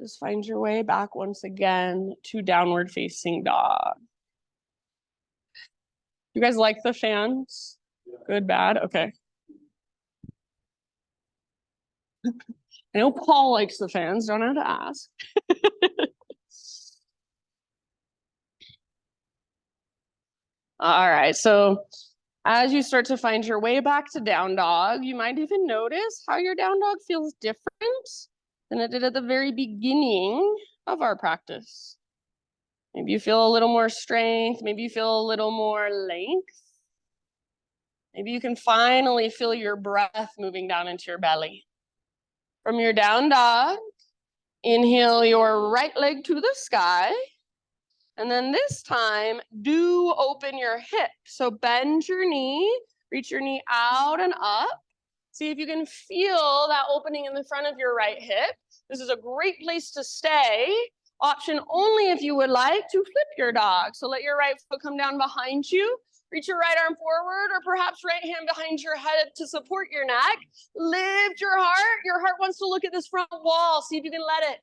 just find your way back once again to downward facing dog. You guys like the fans? Good, bad? Okay. I know Paul likes the fans, don't have to ask. All right, so as you start to find your way back to down dog, you might even notice how your down dog feels different than it did at the very beginning of our practice. Maybe you feel a little more strength, maybe you feel a little more length. Maybe you can finally feel your breath moving down into your belly. From your down dog, inhale your right leg to the sky. And then this time, do open your hip. So bend your knee, reach your knee out and up. See if you can feel that opening in the front of your right hip. This is a great place to stay. Option only if you would like to flip your dog. So let your right foot come down behind you. Reach your right arm forward or perhaps right hand behind your head to support your neck. Lift your heart. Your heart wants to look at this front wall. See if you can let it.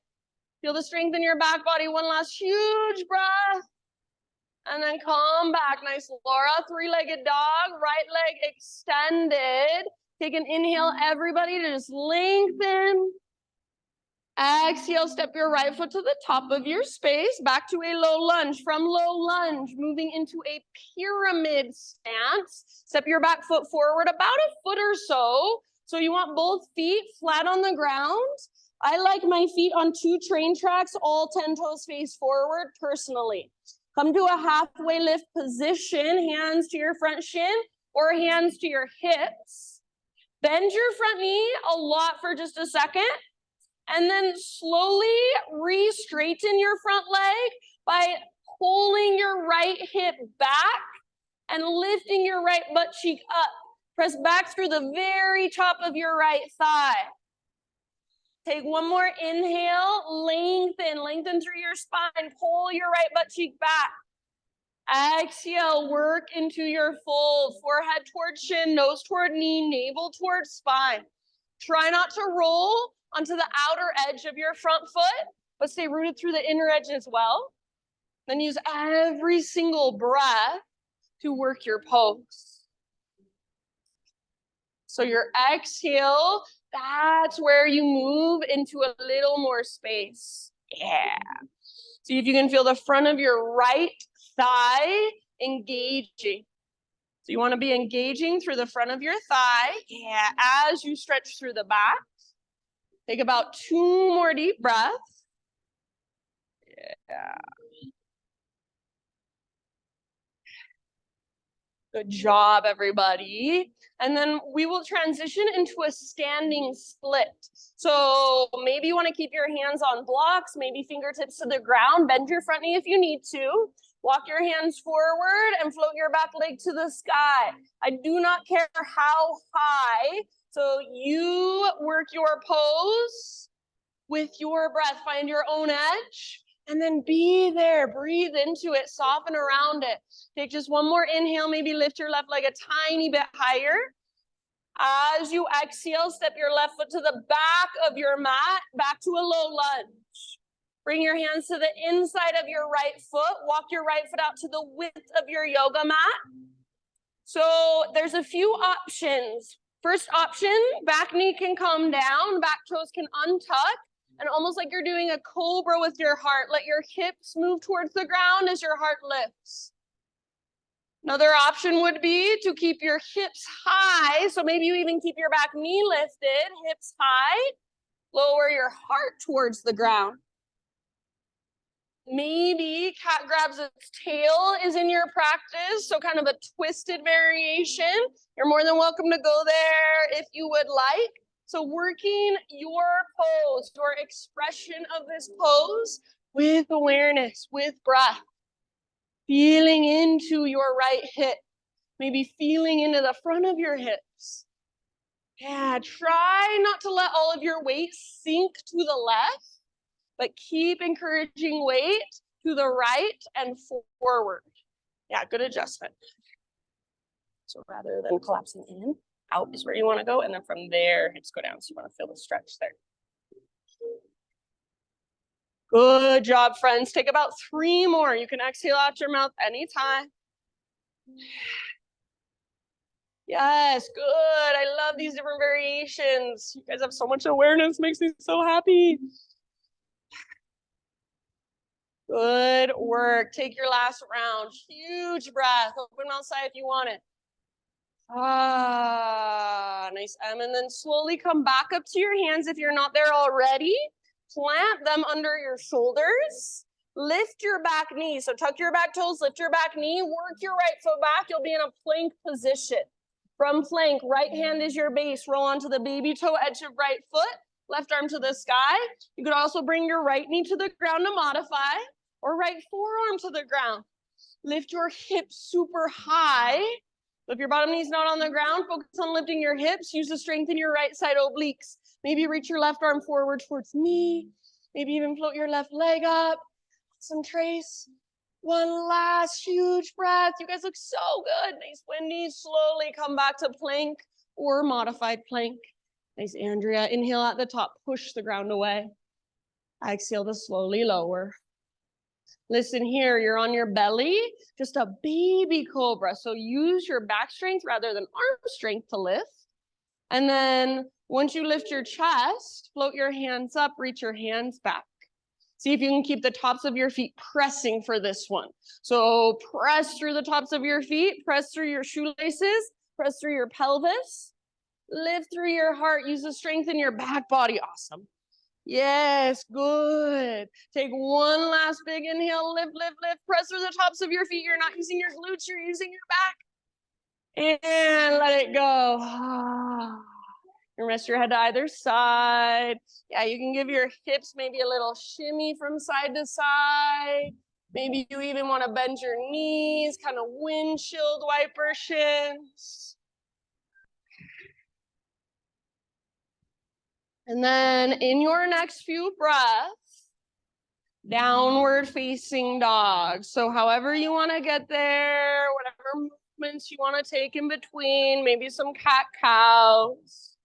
Feel the strength in your back body. One last huge breath. And then come back. Nice, Laura. 3-legged dog. Right leg extended. Take an inhale, everybody, to just lengthen. Exhale, step your right foot to the top of your space. Back to a low lunge. From low lunge, moving into a pyramid stance. Step your back foot forward about a foot or so. So you want both feet flat on the ground. I like my feet on 2 train tracks, all 10 toes face forward personally. Come to a halfway lift position, hands to your front shin or hands to your hips. Bend your front knee a lot for just a second. And then slowly re-straighten your front leg by pulling your right hip back and lifting your right butt cheek up. Press back through the very top of your right thigh. Take one more inhale, lengthen through your spine, pull your right butt cheek back. Exhale, work into your fold, forehead towards shin, nose toward knee, navel towards spine. Try not to roll onto the outer edge of your front foot, but stay rooted through the inner edge as well. Then use every single breath to work your pose. So your exhale, that's where you move into a little more space. Yeah. See if you can feel the front of your right thigh engaging. So you want to be engaging through the front of your thigh. Yeah, as you stretch through the back. Take about 2 more deep breaths. Yeah. Good job, everybody. And then we will transition into a standing split. So maybe you want to keep your hands on blocks, maybe fingertips to the ground, bend your front knee if you need to. Walk your hands forward and float your back leg to the sky. I do not care how high. So you work your pose with your breath. Find your own edge. And then be there, breathe into it, soften around it. Take just one more inhale, maybe lift your left leg a tiny bit higher. As you exhale, step your left foot to the back of your mat, back to a low lunge. Bring your hands to the inside of your right foot. Walk your right foot out to the width of your yoga mat. So there's a few options. First option, back knee can come down, back toes can untuck. And almost like you're doing a cobra with your heart, let your hips move towards the ground as your heart lifts. Another option would be to keep your hips high. So maybe you even keep your back knee lifted, hips high, lower your heart towards the ground. Maybe cat grabs its tail is in your practice, so kind of a twisted variation. You're more than welcome to go there if you would like. So working your pose, your expression of this pose with awareness, with breath. Feeling into your right hip. Maybe feeling into the front of your hips. Yeah, try not to let all of your weight sink to the left, but keep encouraging weight to the right and forward. Yeah, good adjustment. So rather than collapsing in, out is where you want to go, and then from there, hips go down. So you want to feel the stretch there. Good job, friends. Take about 3 more. You can exhale out your mouth anytime. Yes, good. I love these different variations. You guys have so much awareness, makes me so happy. Good work. Take your last round. Huge breath. Open mouth sigh if you want it. Ah, nice. And then slowly come back up to your hands if you're not there already. Plant them under your shoulders. Lift your back knee. So tuck your back toes, lift your back knee, work your right foot back. You'll be in a plank position. From plank, right hand is your base. Roll onto the baby toe edge of right foot, left arm to the sky. You could also bring your right knee to the ground to modify, or right forearm to the ground. Lift your hips super high. If your bottom knee's not on the ground, focus on lifting your hips. Use the strength in your right side obliques. Maybe reach your left arm forward towards me. Maybe even float your left leg up. Some trace. One last huge breath. You guys look so good. Nice, Wendy. Slowly come back to plank or modified plank. Nice, Andrea. Inhale at the top. Push the ground away. Exhale to slowly lower. Listen here, you're on your belly, just a baby cobra. So use your back strength rather than arm strength to lift. And then once you lift your chest, float your hands up, reach your hands back. See if you can keep the tops of your feet pressing for this one. So press through the tops of your feet, press through your shoelaces, press through your pelvis, lift through your heart, use the strength in your back body. Awesome. Yes, good. Take one last big inhale, lift, lift, lift, press through the tops of your feet. You're not using your glutes, you're using your back. And let it go. And rest your head to either side. Yeah, you can give your hips maybe a little shimmy from side to side. Maybe you even want to bend your knees, kind of windshield wiper shins. And then in your next few breaths, downward facing dog. So however you want to get there, whatever movements you want to take in between, maybe some cat cows.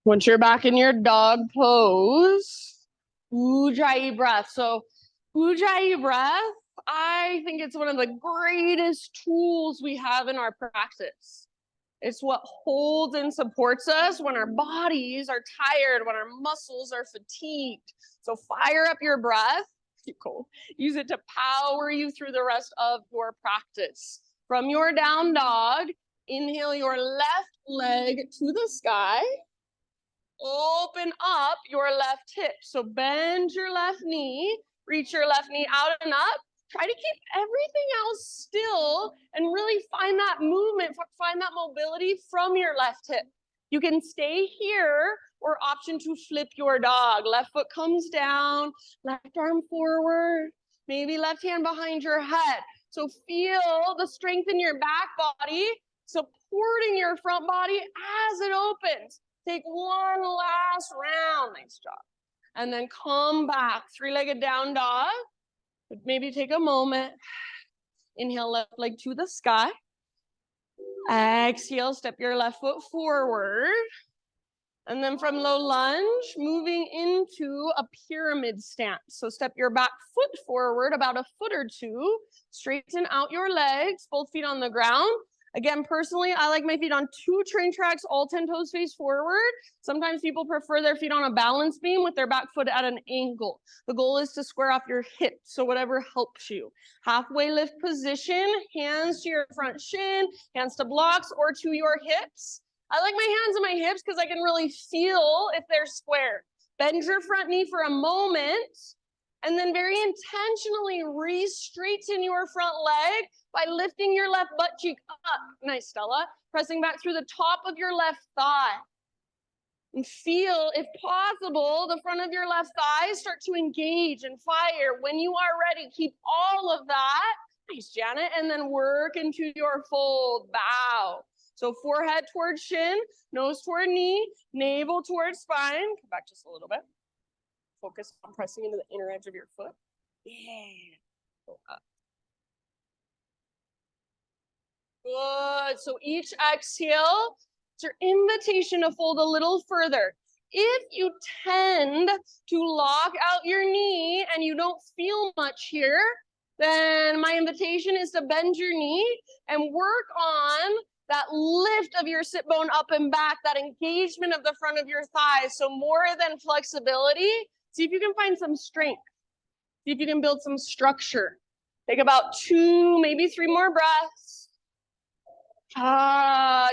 Once you're back in your dog pose, Ujjayi breath. So Ujjayi breath, I think it's one of the greatest tools we have in our practice. It's what holds and supports us when our bodies are tired, when our muscles are fatigued. So fire up your breath. Cool. Use it to power you through the rest of your practice. From your down dog, inhale your left leg to the sky. Open up your left hip. So bend your left knee, reach your left knee out and up. Try to keep everything else still and really find that movement, find that mobility from your left hip. You can stay here or option to flip your dog. Left foot comes down, left arm forward, maybe left hand behind your head. So feel the strength in your back body, supporting your front body as it opens. Take one last round. Nice job. And then come back, three-legged down dog. Maybe take a moment. Inhale, left leg to the sky. Exhale, step your left foot forward. And then from low lunge, moving into a pyramid stance. So step your back foot forward about a foot or two. Straighten out your legs, both feet on the ground. Again, personally, I like my feet on 2 train tracks, all 10 toes face forward. Sometimes people prefer their feet on a balance beam with their back foot at an angle. The goal is to square off your hips, so whatever helps you. Halfway lift position, hands to your front shin, hands to blocks or to your hips. I like my hands on my hips because I can really feel if they're square. Bend your front knee for a moment, and then very intentionally re-straighten your front leg by lifting your left butt cheek up. Nice, Stella. Pressing back through the top of your left thigh. And feel, if possible, the front of your left thigh start to engage and fire. When you are ready, keep all of that. Nice, Janet. And then work into your fold, bow. So forehead towards shin, nose toward knee, navel towards spine. Come back just a little bit. Focus on pressing into the inner edge of your foot. Yeah. Go up. Good. So each exhale, it's your invitation to fold a little further. If you tend to lock out your knee and you don't feel much here, then my invitation is to bend your knee and work on that lift of your sit bone up and back, that engagement of the front of your thighs. So more than flexibility, see if you can find some strength. See if you can build some structure. Take about 2, maybe 3 more breaths.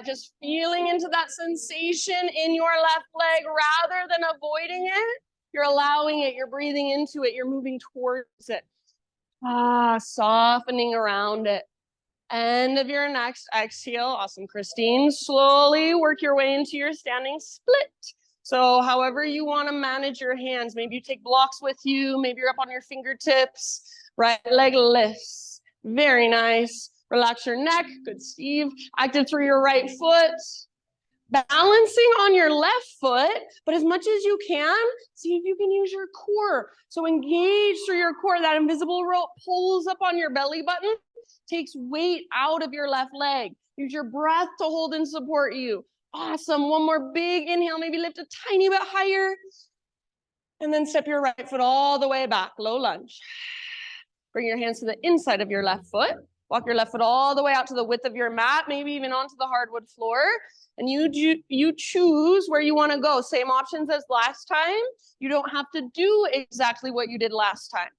Just feeling into that sensation in your left leg rather than avoiding it. You're allowing it, you're breathing into it, you're moving towards it. Softening around it. End of your next exhale. Awesome, Christine. Slowly work your way into your standing split. So however you want to manage your hands, maybe you take blocks with you, maybe you're up on your fingertips, right leg lifts. Very nice. Relax your neck. Good, Steve. Active through your right foot. Balancing on your left foot, but as much as you can, see if you can use your core. So engage through your core. That invisible rope pulls up on your belly button, takes weight out of your left leg. Use your breath to hold and support you. Awesome. One more big inhale, maybe lift a tiny bit higher. And then step your right foot all the way back, low lunge. Bring your hands to the inside of your left foot. Walk your left foot all the way out to the width of your mat, maybe even onto the hardwood floor. And you choose where you want to go. Same options as last time. You don't have to do exactly what you did last time.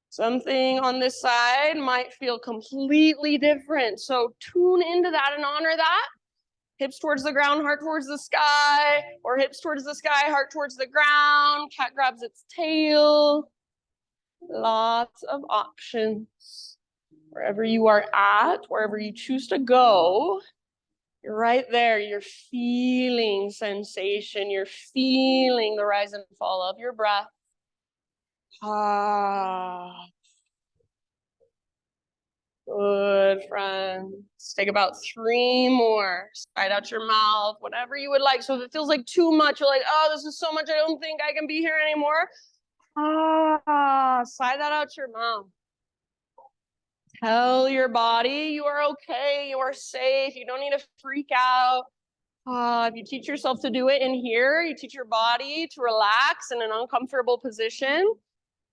Something on this side might feel completely different. So tune into that and honor that. Hips towards the ground, heart towards the sky, or hips towards the sky, heart towards the ground. Cat grabs its tail. Lots of options. Wherever you are at, wherever you choose to go, you're right there. You're feeling sensation. You're feeling the rise and fall of your breath. Good, friends. Take about 3 more. Slide out your mouth, whatever you would like. So if it feels like too much, you're like, oh, this is so much, I don't think I can be here anymore. Slide that out your mouth. Tell your body you are okay, you are safe, you don't need to freak out. If you teach yourself to do it in here, you teach your body to relax in an uncomfortable position.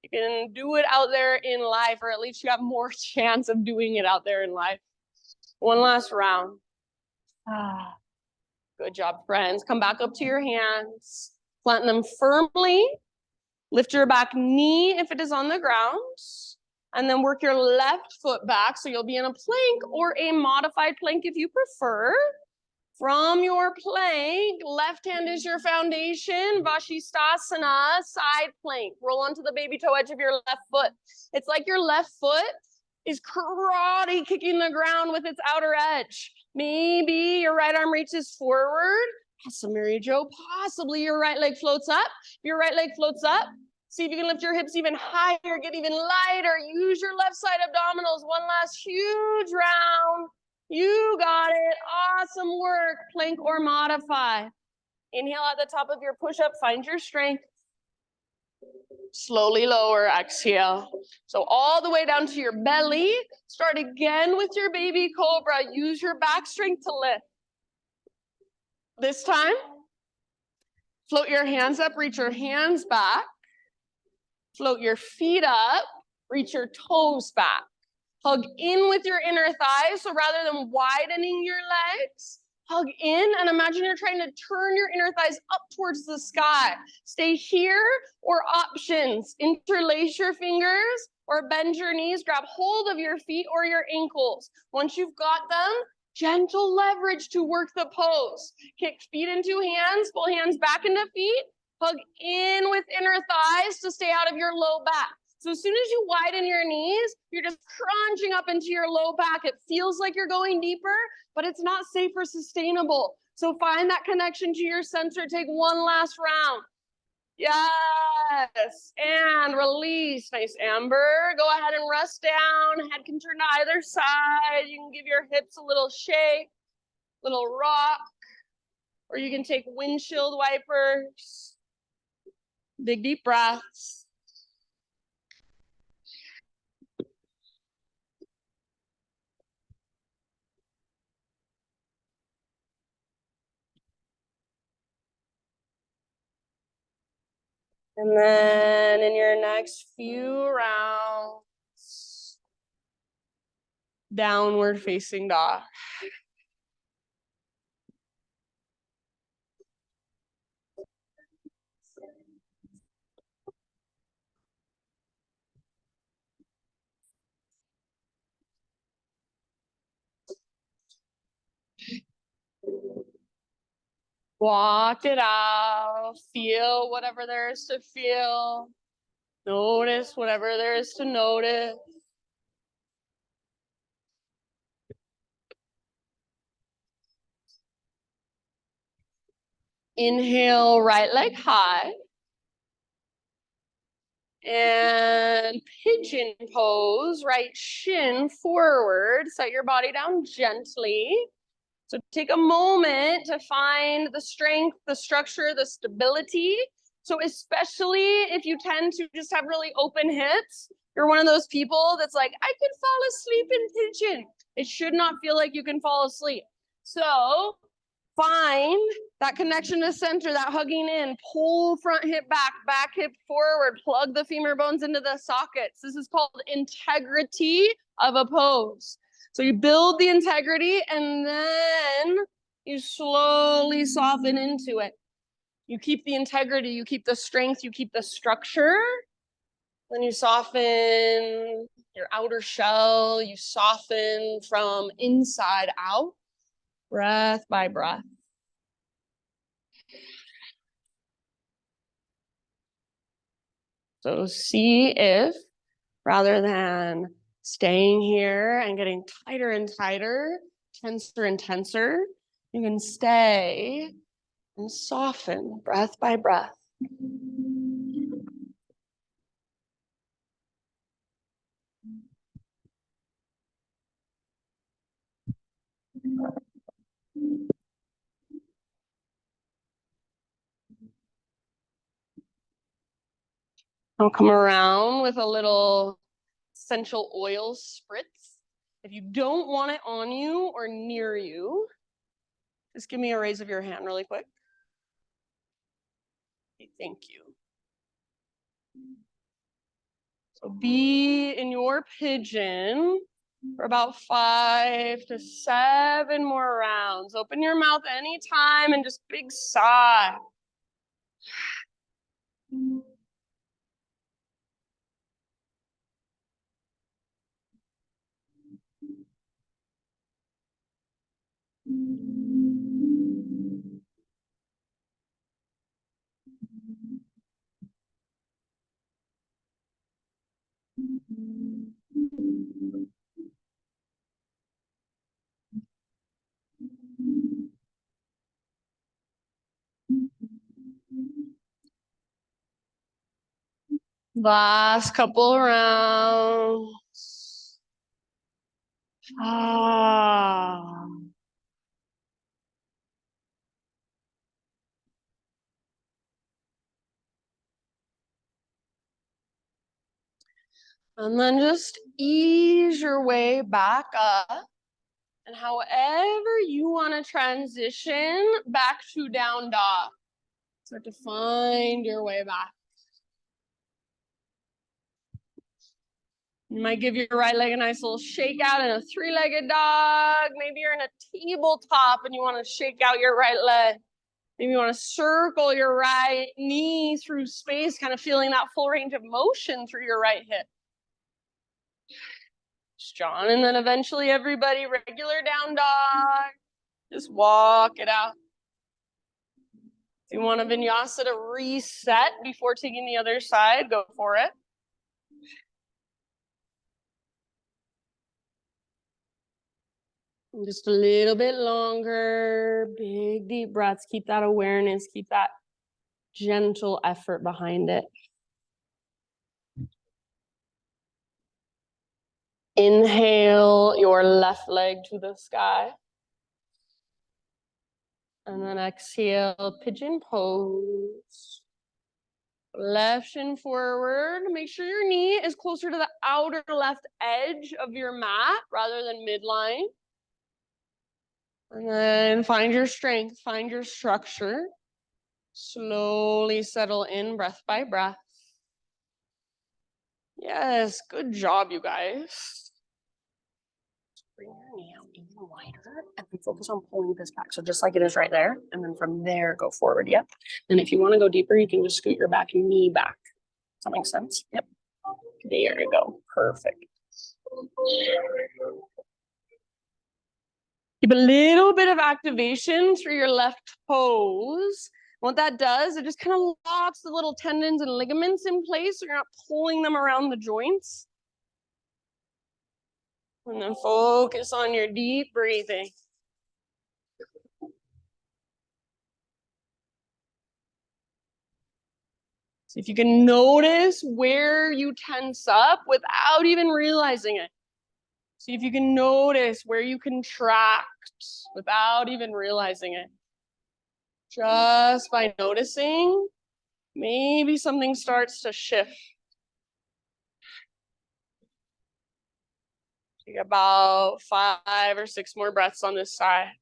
You can do it out there in life, or at least you have more chance of doing it out there in life. One last round. Good job, friends. Come back up to your hands. Plant them firmly. Lift your back knee if it is on the ground. And then work your left foot back. So you'll be in a plank or a modified plank if you prefer. From your plank, left hand is your foundation. Vashisthasana, side plank. Roll onto the baby toe edge of your left foot. It's like your left foot is karate kicking the ground with its outer edge. Maybe your right arm reaches forward. Awesome, Mary Jo. Possibly your right leg floats up. If your right leg floats up, see if you can lift your hips even higher, get even lighter. Use your left side abdominals. One last huge round. You got it. Awesome work. Plank or modify. Inhale at the top of your push-up. Find your strength. Slowly lower. Exhale. So all the way down to your belly. Start again with your baby cobra. Use your back strength to lift. This time, float your hands up. Reach your hands back. Float your feet up. Reach your toes back. Hug in with your inner thighs. So rather than widening your legs, hug in and imagine you're trying to turn your inner thighs up towards the sky. Stay here or options. Interlace your fingers or bend your knees. Grab hold of your feet or your ankles. Once you've got them, gentle leverage to work the pose. Kick feet into hands. Pull hands back into feet. Hug in with inner thighs to stay out of your low back. So as soon as you widen your knees, you're just crunching up into your low back. It feels like you're going deeper, but it's not safe or sustainable. So find that connection to your center. Take one last round. Yes. And release. Nice, Amber. Go ahead and rest down. Head can turn to either side. You can give your hips a little shake, little rock, or you can take windshield wipers. Big deep breaths. And then in your next few rounds, downward facing dog. Walk it out. Feel whatever there is to feel. Notice whatever there is to notice. Inhale, right leg high. And pigeon pose, right shin forward. Set your body down gently. So take a moment to find the strength, the structure, the stability. So especially if you tend to just have really open hips, you're one of those people that's like, I could fall asleep in pigeon. It should not feel like you can fall asleep. So find that connection to center, that hugging in, pull front hip back, back hip forward, plug the femur bones into the sockets. This is called integrity of a pose. So you build the integrity and then you slowly soften into it. You keep the integrity, you keep the strength, you keep the structure. Then you soften your outer shell, you soften from inside out, breath by breath. So see if rather than staying here and getting tighter and tighter, tenser and tenser, you can stay and soften breath by breath. I'll come around with a little essential oil spritz. If you don't want it on you or near you, just give me a raise of your hand really quick. Okay, thank you. So be in your pigeon for about 5 to 7 more rounds. Open your mouth anytime and just big sigh. Last couple rounds. Ah. And then just ease your way back up. And however you want to transition back to down dog. Start to find your way back. You might give your right leg a nice little shake out in a 3-legged dog. Maybe you're in a tabletop and you want to shake out your right leg. Maybe you want to circle your right knee through space, kind of feeling that full range of motion through your right hip. John, and then eventually everybody, regular down dog. Just walk it out. If you want a vinyasa to reset before taking the other side, go for it. And just a little bit longer, big deep breaths. Keep that awareness, keep that gentle effort behind it. Inhale your left leg to the sky. And then exhale, pigeon pose. Left shin forward. Make sure your knee is closer to the outer left edge of your mat rather than midline. And then find your strength, find your structure. Slowly settle in breath by breath. Yes, good job, you guys. Bring your knee out even wider and then focus on pulling this back. So just like it is right there. And then from there, go forward. Yep. And if you want to go deeper, you can just scoot your back knee back. Does that make sense? Yep. There you go. Perfect. Keep a little bit of activation through your left toes. What that does, it just kind of locks the little tendons and ligaments in place so you're not pulling them around the joints. And then focus on your deep breathing. So if you can notice where you tense up without even realizing it. See if you can notice where you contract without even realizing it. Just by noticing, maybe something starts to shift. Take about 5 or 6 more breaths on this side.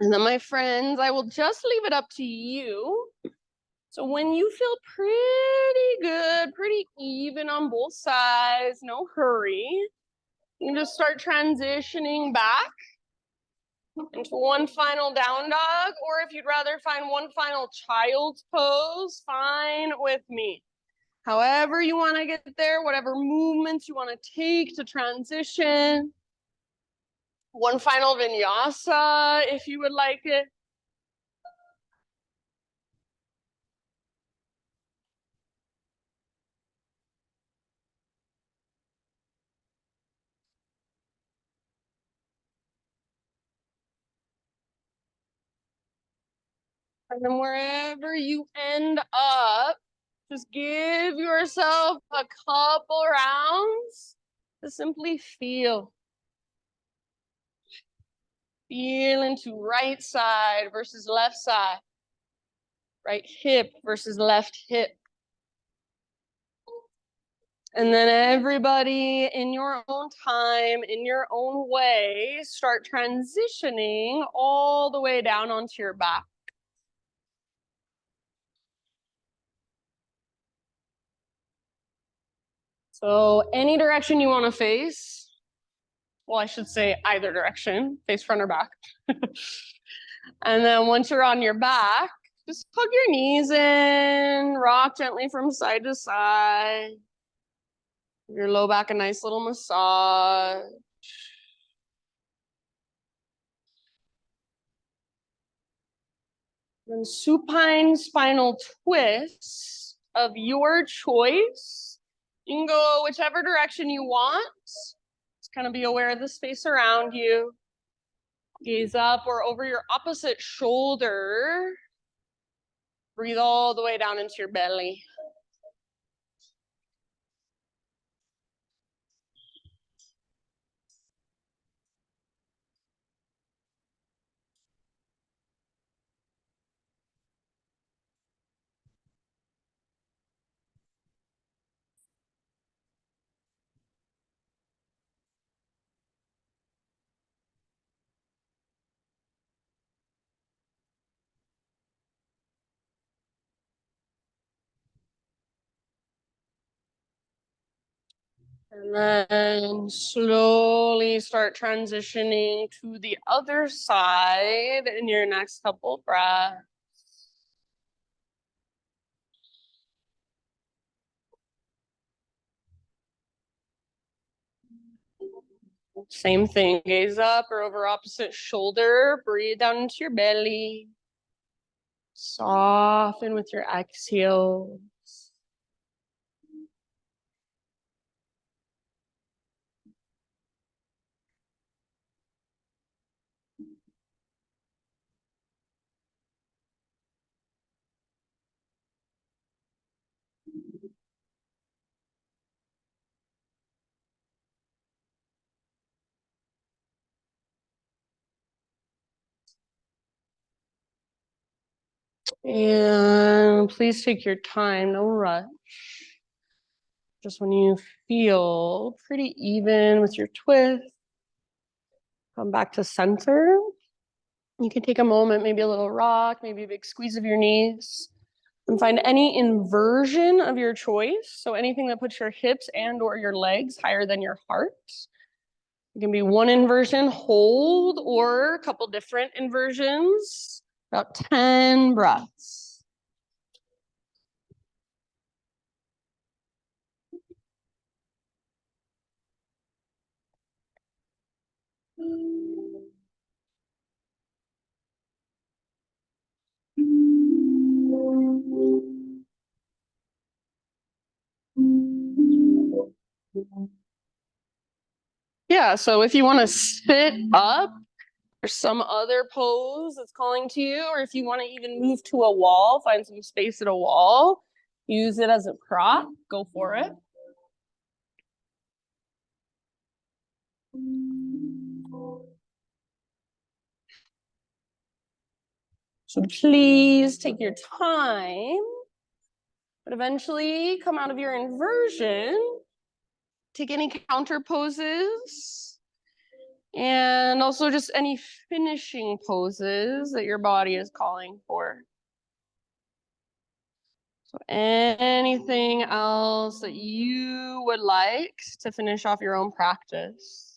And then, my friends, I will just leave it up to you. So when you feel pretty good, pretty even on both sides, no hurry, you can just start transitioning back into one final down dog, or if you'd rather find one final child's pose, fine with me. However you want to get there, whatever movements you want to take to transition. One final vinyasa if you would like it. And then wherever you end up, just give yourself a couple rounds to simply feel. Feel into right side versus left side. Right hip versus left hip. And then everybody in your own time, in your own way, start transitioning all the way down onto your back. So any direction you want to face, well, I should say either direction, face front or back. And then once you're on your back, just hug your knees in, rock gently from side to side. Give your low back a nice little massage. Then supine spinal twist of your choice. You can go whichever direction you want. Just kind of be aware of the space around you. Gaze up or over your opposite shoulder. Breathe all the way down into your belly. And then slowly start transitioning to the other side in your next couple breaths. Same thing, gaze up or over opposite shoulder, breathe down into your belly. Soften with your exhale. And please take your time, no rush. Just when you feel pretty even with your twist, come back to center. You can take a moment, maybe a little rock, maybe a big squeeze of your knees, and find any inversion of your choice. So anything that puts your hips and or your legs higher than your heart. It can be one inversion, hold, or a couple different inversions. About 10 breaths. Yeah, so if you want to sit up or some other pose that's calling to you, or if you want to even move to a wall, find some space at a wall, use it as a prop, go for it. So please take your time, but eventually come out of your inversion. Take any counter poses and also just any finishing poses that your body is calling for. So anything else that you would like to finish off your own practice?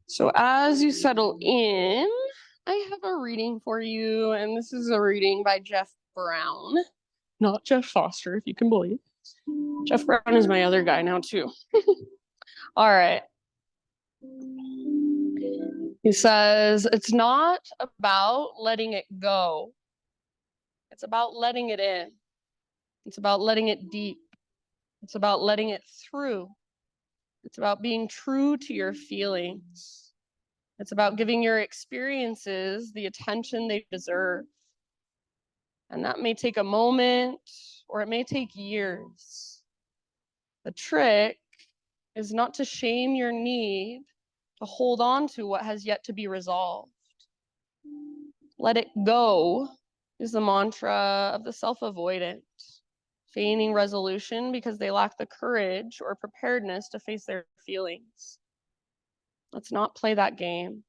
So as you settle in, I have a reading for you, and this is a reading by Jeff Brown, not Jeff Foster, if you can believe. Jeff Brown is my other guy now too. All right. He says, it's not about letting it go. It's about letting it in. It's about letting it deep. It's about letting it through. It's about being true to your feelings. It's about giving your experiences the attention they deserve. And that may take a moment or it may take years. The trick is not to shame your need to hold on to what has yet to be resolved. Let it go is the mantra of the self-avoidant, feigning resolution because they lack the courage or preparedness to face their feelings. Let's not play that game.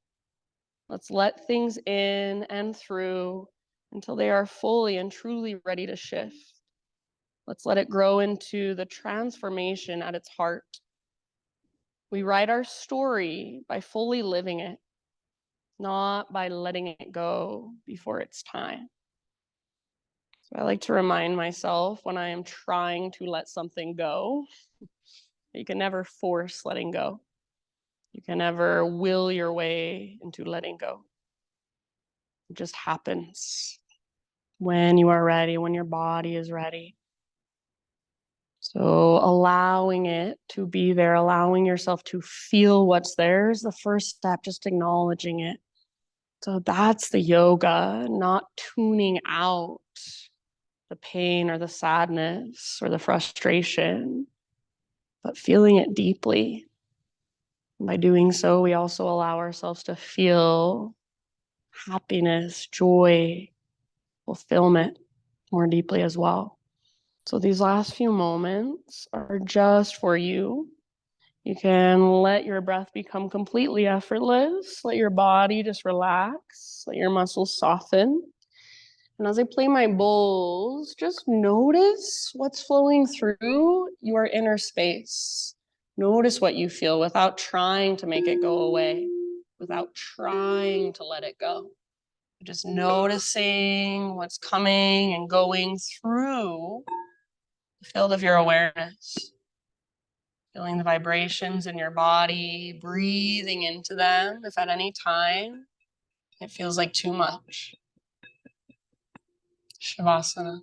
Let's let things in and through until they are fully and truly ready to shift. Let's let it grow into the transformation at its heart. We write our story by fully living it, not by letting it go before it's time. So I like to remind myself when I am trying to let something go, you can never force letting go. You can never will your way into letting go. It just happens when you are ready, when your body is ready. So allowing it to be there, allowing yourself to feel what's there is the first step, just acknowledging it. So that's the yoga, not tuning out the pain or the sadness or the frustration, but feeling it deeply. By doing so, we also allow ourselves to feel happiness, joy, fulfillment more deeply as well. So these last few moments are just for you. You can let your breath become completely effortless. Let your body just relax. Let your muscles soften. And as I play my bowls, just notice what's flowing through your inner space. Notice what you feel without trying to make it go away, without trying to let it go. Just noticing what's coming and going through the field of your awareness. Feeling the vibrations in your body, breathing into them if at any time it feels like too much. Shavasana.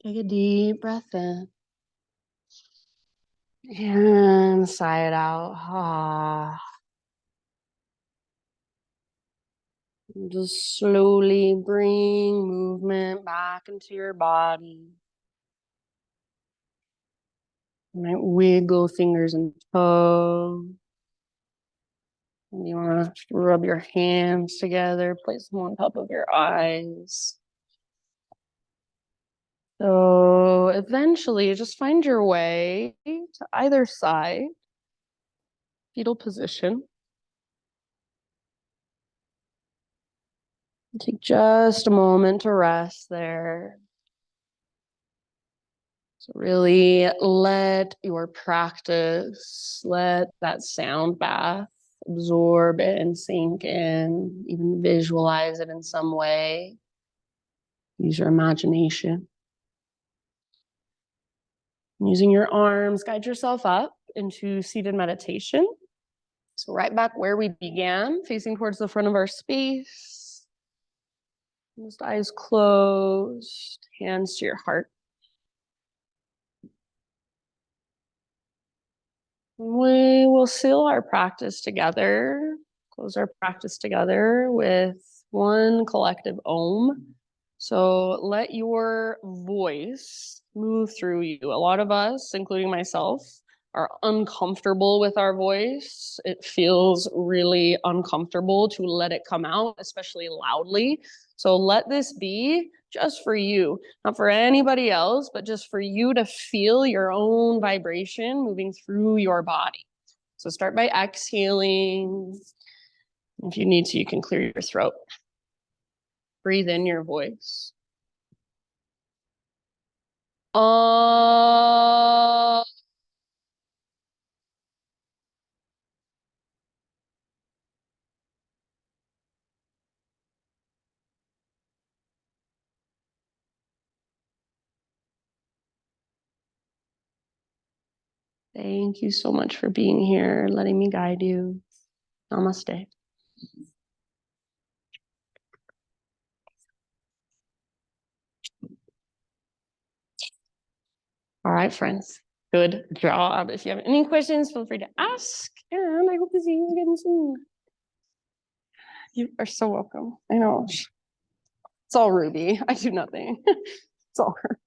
Take a deep breath in. And sigh it out. Ah. Just slowly bring movement back into your body. You might wiggle fingers and toes. You want to rub your hands together, place them on top of your eyes. So eventually just find your way to either side, fetal position. Take just a moment to rest there. So really let your practice, let that sound bath absorb it and sink in, even visualize it in some way. Use your imagination. Using your arms, guide yourself up into seated meditation. So right back where we began, facing towards the front of our space. Just eyes closed, hands to your heart. We will seal our practice together, close our practice together with one collective Om. So let your voice move through you. A lot of us, including myself, are uncomfortable with our voice. It feels really uncomfortable to let it come out, especially loudly. So let this be just for you, not for anybody else, but just for you to feel your own vibration moving through your body. So start by exhaling. If you need to, you can clear your throat. Breathe in your voice. Thank you so much for being here, letting me guide you. Namaste. All right, friends. Good job. If you have any questions, feel free to ask. And I hope to see you again soon. You are so welcome. I know. It's all Ruby. I do nothing. It's all her.